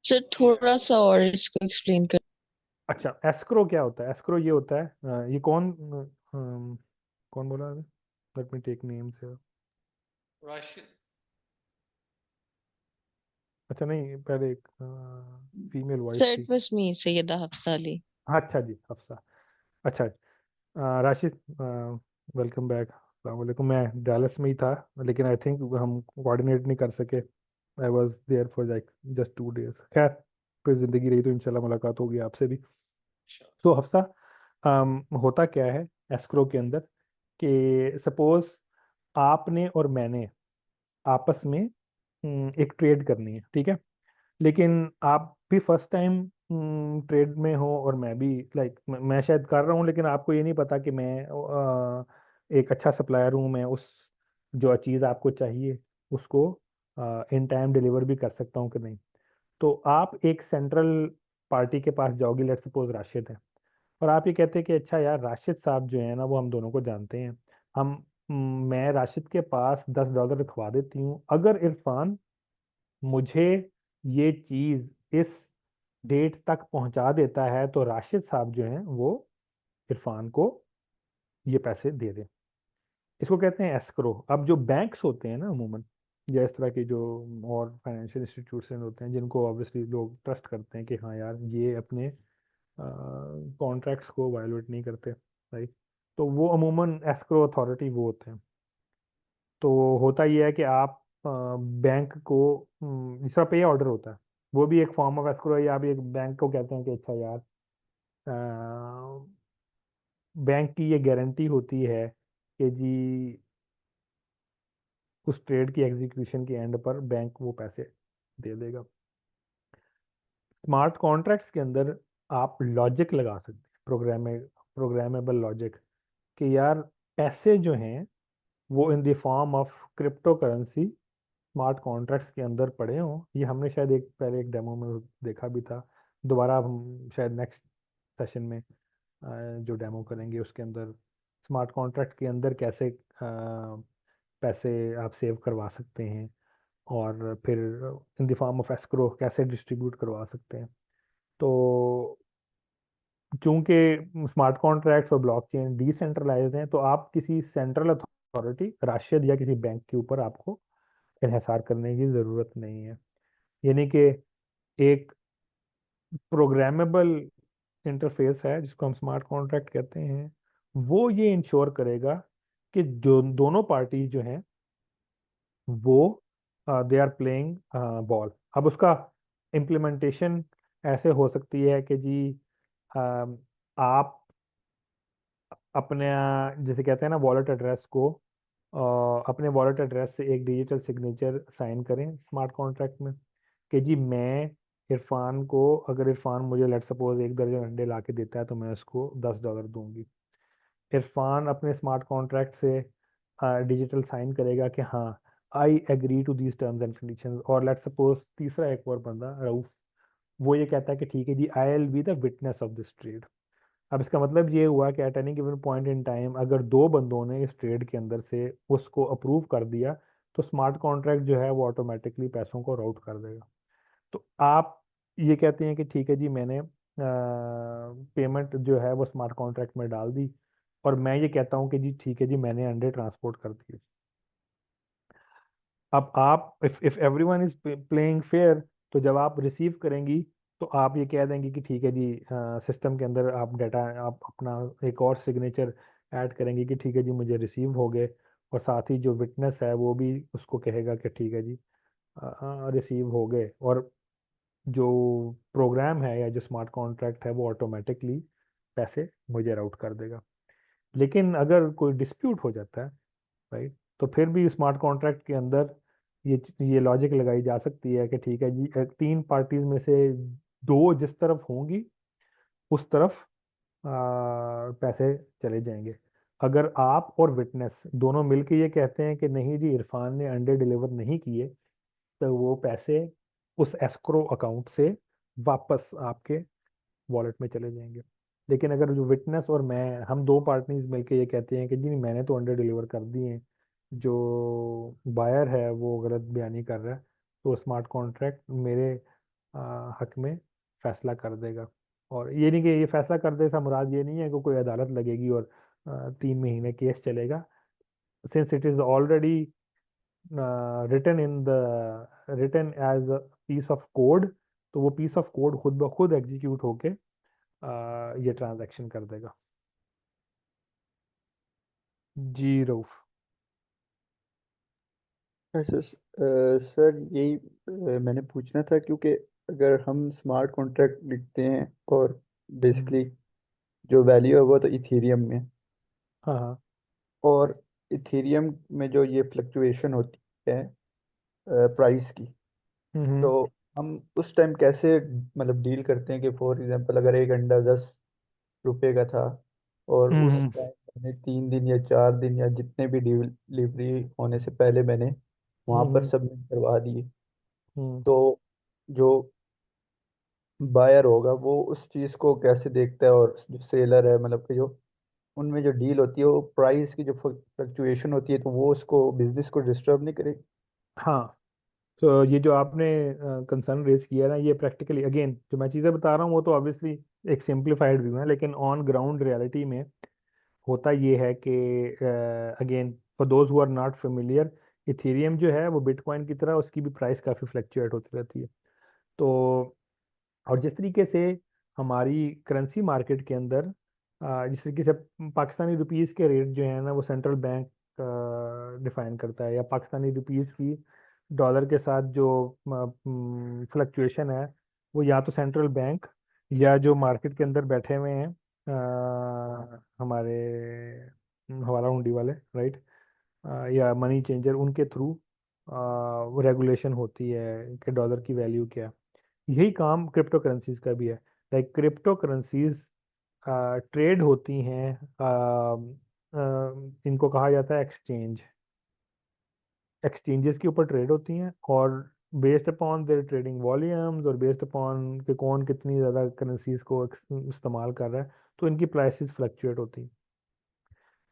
सर थोड़ा सा और इसको एक्सप्लेन कर। अच्छा, एस्क्रो क्या होता है? एस्क्रो ये होता है, ये कौन बोला? Let me take names. Rashid. अच्छा नहीं, पहले एक फीमेल वॉइस सर थी। It was me Syeda Hafsa Ali. अच्छा जी, हफ्सा। अच्छा, राशिद, वेलकम बैक। अस्सलाम वालेकुम। मैं डैलस में ही था, लेकिन आई थिंक हम कोऑर्डिनेट नहीं कर सके। I was there for like just 2 days. खैर, फिर जिंदगी रही तो इंशाल्लाह मुलाकात होगी आपसे भी। तो हफ्सा, होता क्या है एस्क्रो के अंदर कि सपोज आपने और मैंने आपस में एक ट्रेड करनी है, ठीक है? लेकिन आप भी फर्स्ट टाइम ट्रेड में हो और मैं भी, लाइक मैं शायद कर रहा हूँ, लेकिन आपको ये नहीं पता कि मैं एक अच्छा सप्लायर हूँ, मैं उस जो चीज़ आपको चाहिए उसको इन टाइम डिलीवर भी कर सकता हूँ कि नहीं। तो आप एक सेंट्रल पार्टी के पास जाओगे, लेट्स सपोज राशिद है, और आप ये कहते हैं कि अच्छा यार राशिद साहब जो है ना वो हम दोनों को जानते हैं, हम मैं राशिद के पास $10 रखवा देती हूँ, अगर इरफान मुझे ये चीज इस डेट तक पहुंचा देता है तो राशिद साहब जो हैं वो इरफान को ये पैसे दे दें। इसको कहते हैं एस्क्रो। अब जो बैंक्स होते हैं ना अमूमन, या इस तरह के जो और फाइनेंशियल इंस्टीट्यूशन होते हैं जिनको ऑब्वियसली लोग ट्रस्ट करते हैं कि हाँ यार ये अपने कॉन्ट्रैक्ट्स को वायोलेट नहीं करते, राइट, तो वो अमूमन एस्क्रो अथॉरिटी वो होते हैं। तो होता ये है कि आप बैंक को, इसका पे ऑर्डर होता है, वो भी एक फॉर्म ऑफ एस्क्रो है, या आप एक बैंक को कहते हैं कि अच्छा यार बैंक की ये गारंटी होती है कि जी उस ट्रेड की एग्जीक्यूशन के एंड पर बैंक वो पैसे दे देगा। स्मार्ट कॉन्ट्रैक्ट्स के अंदर आप लॉजिक लगा सकते हैं, प्रोग्रामेबल लॉजिक, कि यार पैसे जो हैं वो in the form of crypto currency smart contracts के अंदर पड़े हों। ये हमने शायद एक पहले एक डेमो में देखा भी था। दोबारा हम शायद नेक्स्ट सेशन में जो डेमो करेंगे उसके अंदर स्मार्ट कॉन्ट्रैक्ट के अंदर कैसे पैसे आप सेव करवा सकते हैं, और फिर in the form of escrow कैसे डिस्ट्रीब्यूट करवा सकते हैं। तो चूंकि स्मार्ट कॉन्ट्रैक्ट्स और ब्लॉकचेन डिसेंट्रलाइज्ड हैं, तो आप किसी सेंट्रल अथॉरिटी राशिद या किसी बैंक के ऊपर आपको इन्हिसार करने की ज़रूरत नहीं है। यानी कि एक प्रोग्रामेबल इंटरफेस है जिसको हम स्मार्ट कॉन्ट्रैक्ट कहते हैं, वो ये इंश्योर करेगा कि जो दोनों पार्टी जो हैं वो दे आर प्लेइंग बॉल। अब उसका इम्प्लीमेंटेशन ऐसे हो सकती है कि जी आप अपने जैसे कहते हैं ना वॉलेट एड्रेस को, अपने वॉलेट एड्रेस से एक डिजिटल सिग्नेचर साइन करें स्मार्ट कॉन्ट्रैक्ट में कि जी मैं इरफान को, अगर इरफान मुझे लेट सपोज 1 दर्जन अंडे ला के देता है तो मैं उसको $10 दूंगी। इरफान अपने स्मार्ट कॉन्ट्रैक्ट से डिजिटल साइन करेगा कि हाँ I agree to these terms and conditions, और लेट्स सपोज तीसरा एक और बंदा रऊफ, वो ये कहता है कि ठीक है जी, I will be the witness of this trade. अब इसका मतलब ये हुआ कि at any given point in time अगर दो बंदों ने इस ट्रेड के अंदर से उसको अप्रूव कर दिया, तो स्मार्ट कॉन्ट्रैक्ट जो है वो ऑटोमेटिकली पैसों को राउट कर देगा। तो आप ये कहते हैं कि ठीक है जी, मैंने पेमेंट जो है वो स्मार्ट कॉन्ट्रैक्ट में डाल दी, और मैं ये कहता हूँ कि जी ठीक है जी, मैंने अंडे ट्रांसपोर्ट कर दिए। अब आप, if everyone is playing fair, तो जब आप रिसीव करेंगी तो आप ये कह देंगे कि ठीक है जी, सिस्टम के अंदर आप डाटा, आप अपना एक और सिग्नेचर ऐड करेंगे कि ठीक है जी, मुझे रिसीव हो गए, और साथ ही जो विटनेस है वो भी उसको कहेगा कि ठीक है जी, रिसीव हो गए, और जो प्रोग्राम है या जो स्मार्ट कॉन्ट्रैक्ट है वो ऑटोमेटिकली पैसे मुझे राउट कर देगा। लेकिन अगर कोई डिस्प्यूट हो जाता है, राइट, तो फिर भी स्मार्ट कॉन्ट्रैक्ट के अंदर ये लॉजिक लगाई जा सकती है कि ठीक है जी, तीन पार्टीज में से दो जिस तरफ होंगी उस तरफ पैसे चले जाएंगे। अगर आप और विटनेस दोनों मिलके ये कहते हैं कि नहीं जी, इरफान ने अंडे डिलीवर नहीं किए, तो वो पैसे उस एस्क्रो अकाउंट से वापस आपके वॉलेट में चले जाएंगे। लेकिन अगर जो विटनेस और मैं, हम दो पार्टनर्स मिलके ये कहते हैं कि जी मैंने तो अंडर डिलीवर कर दिए हैं, जो बायर है वो गलत बयानी कर रहा है, तो स्मार्ट कॉन्ट्रैक्ट मेरे हक में फैसला कर देगा। और ये नहीं कि ये फैसला कर दे, ऐसा मुराद ये नहीं है कि कोई अदालत लगेगी और 3 महीने केस चलेगा। Since it is already written as a piece of code, तो वो पीस ऑफ कोड खुद ब खुद एग्जीक्यूट होके ये ट्रांजैक्शन कर देगा। जी रऊफ। अच्छा सर, यही मैंने पूछना था, क्योंकि अगर हम स्मार्ट कॉन्ट्रैक्ट लिखते हैं और बेसिकली जो वैल्यू है वो तो इथेरियम में, हाँ हाँ। और इथेरियम में जो ये फ्लक्चुएशन होती है प्राइस की, हम्म तो हम उस टाइम कैसे मतलब डील करते हैं कि फॉर एग्जांपल अगर एक अंडा 10 रुपए का था, और उस हम्म टाइम मैंने 3 दिन या 4 दिन या जितने भी डिलीवरी होने से पहले मैंने वहां पर हम्म सबमिट करवा दिए, हम्म तो जो बायर होगा वो उस चीज को कैसे देखता है, और जो सेलर है मतलब कि जो उनमें जो डील होती है वो प्राइस की जो फ्लक्चुएशन होती है, तो वो उसको बिजनेस को डिस्टर्ब नहीं करेगी? हाँ। तो ये जो आपने कंसर्न रेज किया ना, ये प्रैक्टिकली अगेन जो मैं चीज़ें बता रहा हूँ वो तो ऑब्वियसली एक सिंप्लीफाइड व्यू है, लेकिन ऑन ग्राउंड रियलिटी में होता ये है कि again for those who are not familiar, Ethereum जो है वो बिटकॉइन की तरह उसकी भी प्राइस काफ़ी फ्लक्चुएट होती रहती है। तो और जिस तरीके से हमारी करेंसी मार्केट के अंदर जिस तरीके से पाकिस्तानी रुपीस के रेट जो है ना वो सेंट्रल बैंक डिफाइन करता है, या पाकिस्तानी रुपीस की डॉलर के साथ जो फ्लक्चुएशन है वो या तो सेंट्रल बैंक या जो मार्केट के अंदर बैठे हुए हैं हमारे हवाला हुंडी वाले, राइट, या मनी चेंजर, उनके थ्रू रेगुलेशन होती है कि डॉलर की वैल्यू क्या है। यही काम क्रिप्टो करेंसीज का भी है। लाइक क्रिप्टो करेंसीज ट्रेड होती हैं, इनको कहा जाता है एक्सचेंज, एक्सचेंजेस के ऊपर ट्रेड होती हैं, और based upon their trading volumes और बेस्ड अपॉन कि कौन कितनी ज़्यादा करेंसीज को इस्तेमाल कर रहा है, तो इनकी प्राइसेस फ्लक्चुएट होती हैं।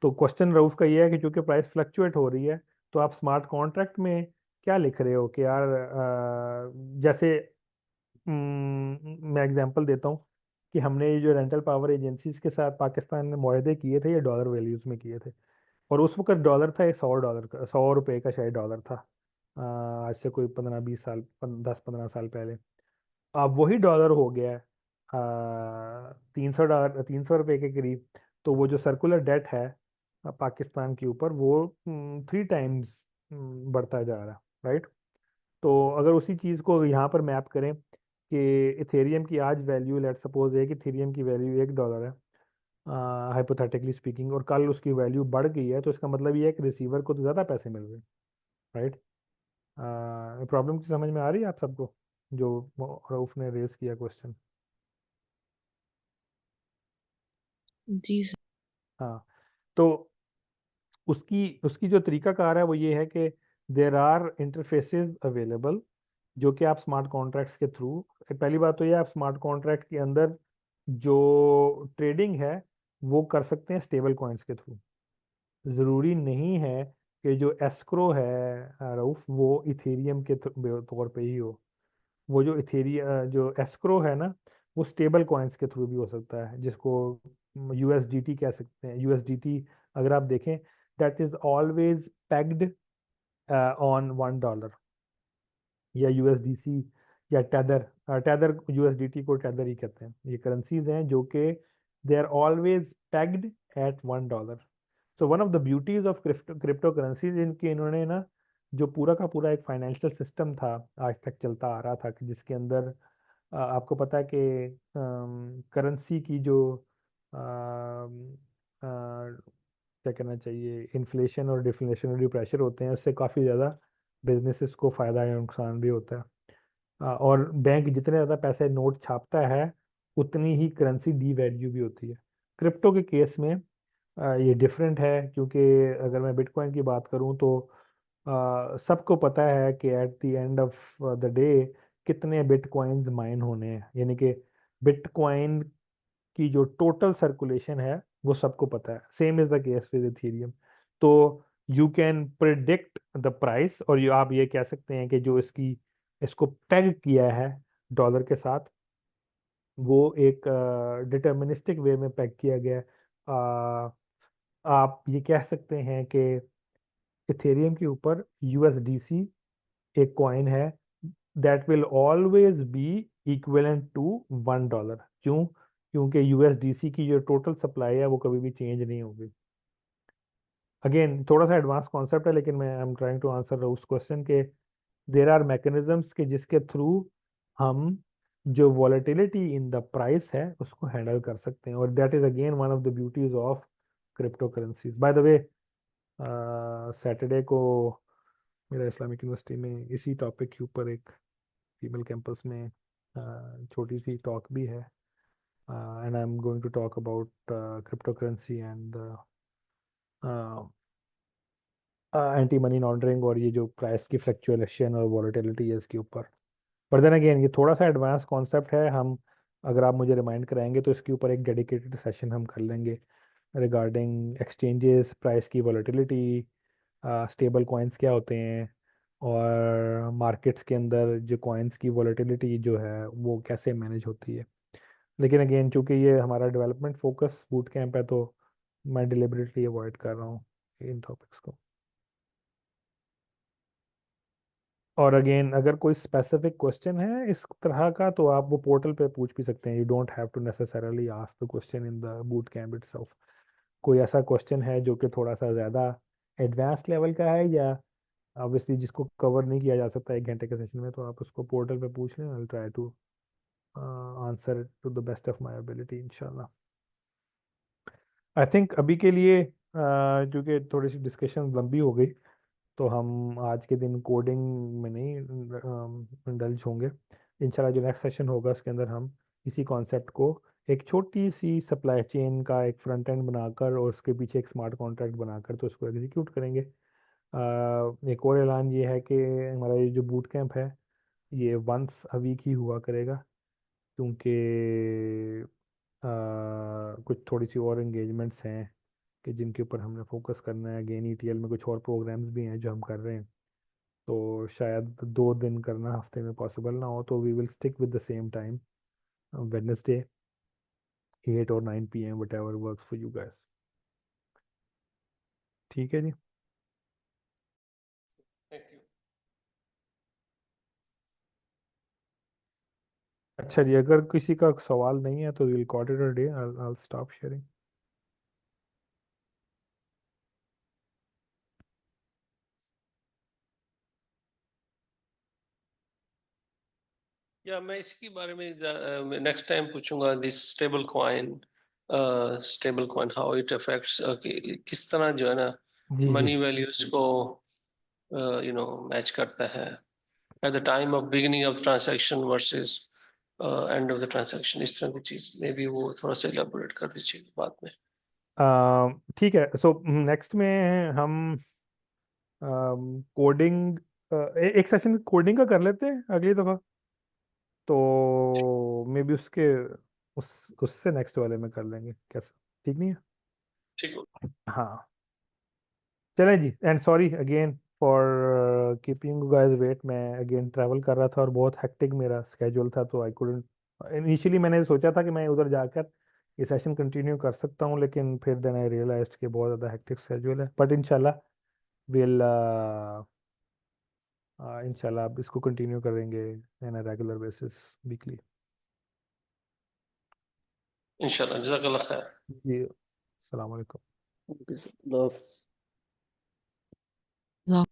तो क्वेश्चन रऊफ का ये है कि चूंकि प्राइस फ्लक्चुएट हो रही है, तो आप स्मार्ट कॉन्ट्रैक्ट में क्या लिख रहे हो कि यार जैसे मैं एग्जांपल देता हूँ कि हमने ये जो रेंटल पावर एजेंसीज के साथ पाकिस्तान में मुआहदे किए थे, ये डॉलर वैल्यूज में किए थे, और उस वक्त डॉलर था, ये $100 का, $100 का शायद डॉलर था, आज से कोई 15-20 साल, 10-15 साल पहले। अब वही डॉलर हो गया है $300, $300 के करीब। तो वो जो सर्कुलर डेट है पाकिस्तान के ऊपर, वो 3 टाइम्स बढ़ता जा रहा है, राइट। तो अगर उसी चीज़ को यहाँ पर मैप करें कि इथेरियम की आज वैल्यू, लेट सपोज है कि इथेरियम की वैल्यू $1 है, हाइपोथेटिकली स्पीकिंग, और कल उसकी वैल्यू बढ़ गई है, तो इसका मतलब ये है कि रिसीवर को तो ज़्यादा पैसे मिल रहे हैं, राइट। प्रॉब्लम की समझ में आ रही है आप सबको, जो रऊफ ने रेस किया क्वेश्चन? जी सर। हाँ। तो उसकी उसकी जो तरीकाकार है वो ये है कि देर आर इंटरफेसेस अवेलेबल जो कि आप स्मार्ट कॉन्ट्रैक्ट्स के थ्रू, पहली बात तो ये आप स्मार्ट कॉन्ट्रैक्ट के अंदर जो ट्रेडिंग है वो कर सकते हैं स्टेबल कॉइन्स के थ्रू। ज़रूरी नहीं है कि जो एस्क्रो है रऊफ वो इथेरियम के तौर पे ही हो। वो जो जो एस्क्रो है ना वो स्टेबल कॉइन्स के थ्रू भी हो सकता है, जिसको यूएसडीटी कह सकते हैं। यूएसडीटी अगर आप देखें that is always pegged on $1 या यूएसडीसी या टेदर यूएसडीटी को टेदर ही कहते हैं। ये करेंसीज हैं जो कि they are always pegged at $1। So one of the beauties of crypto currencies इनके इन्होंने ना जो पूरा का पूरा एक फाइनेंशियल सिस्टम था आज तक चलता आ रहा था कि जिसके अंदर आपको पता है कि करेंसी की जो क्या कहना चाहिए इन्फ्लेशन और डिफ्लेशनरी प्रेशर होते हैं उससे काफ़ी ज़्यादा बिजनेसेस को फ़ायदा या नुकसान भी होता है। और बैंक जितने ज़्यादा पैसे नोट छापता है उतनी ही करेंसी डी वैल्यू भी होती है। क्रिप्टो के केस में ये डिफरेंट है क्योंकि अगर मैं बिटकॉइन की बात करूं तो सबको पता है कि at the end of the day कितने बिटकॉइंस माइन होने हैं, यानी कि बिटकॉइन की जो टोटल सर्कुलेशन है वो सबको पता है। Same is the case with Ethereum. तो you can predict the price, और आप ये कह सकते हैं कि जो इसको पेग किया है डॉलर के साथ वो एक डिटर्मिनिस्टिक वे में पेग किया गया है। आप ये कह सकते हैं कि इथेरियम के ऊपर यूएसडीसी एक कॉइन है that will always be equivalent to $1। क्यों? क्योंकि यूएसडीसी की जो टोटल सप्लाई है वो कभी भी चेंज नहीं होगी। अगेन थोड़ा सा एडवांस कॉन्सेप्ट है लेकिन मैं I am trying to answer उस क्वेश्चन के देर आर मैकेनिज्म्स के जिसके थ्रू हम जो वॉलेटिलिटी इन द प्राइस है उसको हैंडल कर सकते हैं, और that is again one of the beauties of crypto currencies. By the way Saturday को मेरा इस्लामिक यूनिवर्सिटी में इसी टॉपिक के ऊपर एक फीमेल कैंपस में छोटी सी टॉक भी है, and I am going to talk about crypto currency and anti money laundering और ये जो प्राइस की फ्लक्चुएशन और वॉलेटिलिटी है इसके ऊपर। पर देन अगेन ये थोड़ा सा एडवांस कॉन्सेप्ट है। हम अगर आप मुझे रिमाइंड कराएंगे तो इसके ऊपर एक डेडिकेटेड सेशन हम कर लेंगे रिगार्डिंग एक्सचेंजेस, प्राइस की वॉलेटिलिटी, स्टेबल कॉइन्स क्या होते हैं, और मार्केट्स के अंदर जो कॉइन्स की वॉलेटिलिटी जो है वो कैसे मैनेज होती है। लेकिन अगेन चूंकि ये हमारा डेवलपमेंट फोकस बूट कैंप है तो मैं डिलिबरेटली अवॉइड कर रहा हूँ इन टॉपिक्स को। और अगेन अगर कोई स्पेसिफिक क्वेश्चन है इस तरह का तो आप वो पोर्टल पे पूछ भी सकते हैं। You don't have to necessarily ask the question in the boot camp itself. कोई ऐसा क्वेश्चन है जो कि थोड़ा सा ज़्यादा एडवांस लेवल का है या ऑब्वियसली जिसको कवर नहीं किया जा सकता 1 घंटे के सेशन में, तो आप उसको पोर्टल पे पूछ लें। I will try to answer to the best of my ability इंशाल्लाह। आई थिंक अभी के लिए क्योंकि थोड़ी सी डिस्कशन लंबी हो गई तो हम आज के दिन कोडिंग में नहीं इंडल्ज होंगे। इंशाल्लाह जो नेक्स्ट सेशन होगा उसके अंदर हम इसी कॉन्सेप्ट को एक छोटी सी सप्लाई चेन का एक फ्रंट एंड बनाकर और उसके पीछे एक स्मार्ट कॉन्ट्रैक्ट बनाकर तो उसको एग्जीक्यूट करेंगे। एक और ऐलान ये है कि हमारा ये जो बूट कैंप है ये वंस अ वीक ही हुआ करेगा क्योंकि कुछ थोड़ी सी और एंगेजमेंट्स हैं कि जिनके ऊपर हमने फोकस करना है। अगेन ईटीएल में कुछ और प्रोग्राम्स भी हैं जो हम कर रहे हैं, तो शायद 2 दिन करना हफ्ते में पॉसिबल ना हो, तो we will stick with the same time Wednesday 8 और 9 PM whatever works for you guys. ठीक है जी। Thank you. अच्छा जी, अगर किसी का सवाल नहीं है तो will call it a day. I stop sharing. या मैं इसके बारे में नेक्स्ट टाइम पूछूंगा this stable coin how it affects किस तरह जो है ना जी मनी जी वैल्यूज को मैच करता है at the time of beginning of transaction versus end of the transaction. इस तरह की चीज मे बी वो थोड़ा सा इलेबोरेट कर दीजिए बाद में। ठीक है। सो नेक्स्ट में हम कोडिंग एक सेशन कोडिंग का कर लेते हैं अगली दफ़ा, तो मे बी उससे नेक्स्ट वाले में कर लेंगे, कैसा, ठीक नहीं है? ठीक हो। हाँ चलें जी, and sorry again for keeping you guys wait. मैं अगेन ट्रैवल कर रहा था और बहुत हेक्टिक मेरा स्केड्यूल था, तो आई कुडंट। इनिशियली मैंने सोचा था कि मैं उधर जाकर ये सेशन कंटिन्यू कर सकता हूँ, लेकिन फिर देन आई रियलाइज्ड कि बहुत ज़्यादा हेक्टिक स्केड्यूल है, बट इंशाल्लाह विल इंशाल्लाह अब इसको कंटिन्यू करेंगे इन अ रेगुलर बेसिस, वीकली। इंशाल्लाह, जज़ाकल्लाह खैर। जी, अस्सलाम वालेकुम। Okay, sir. Love. Love.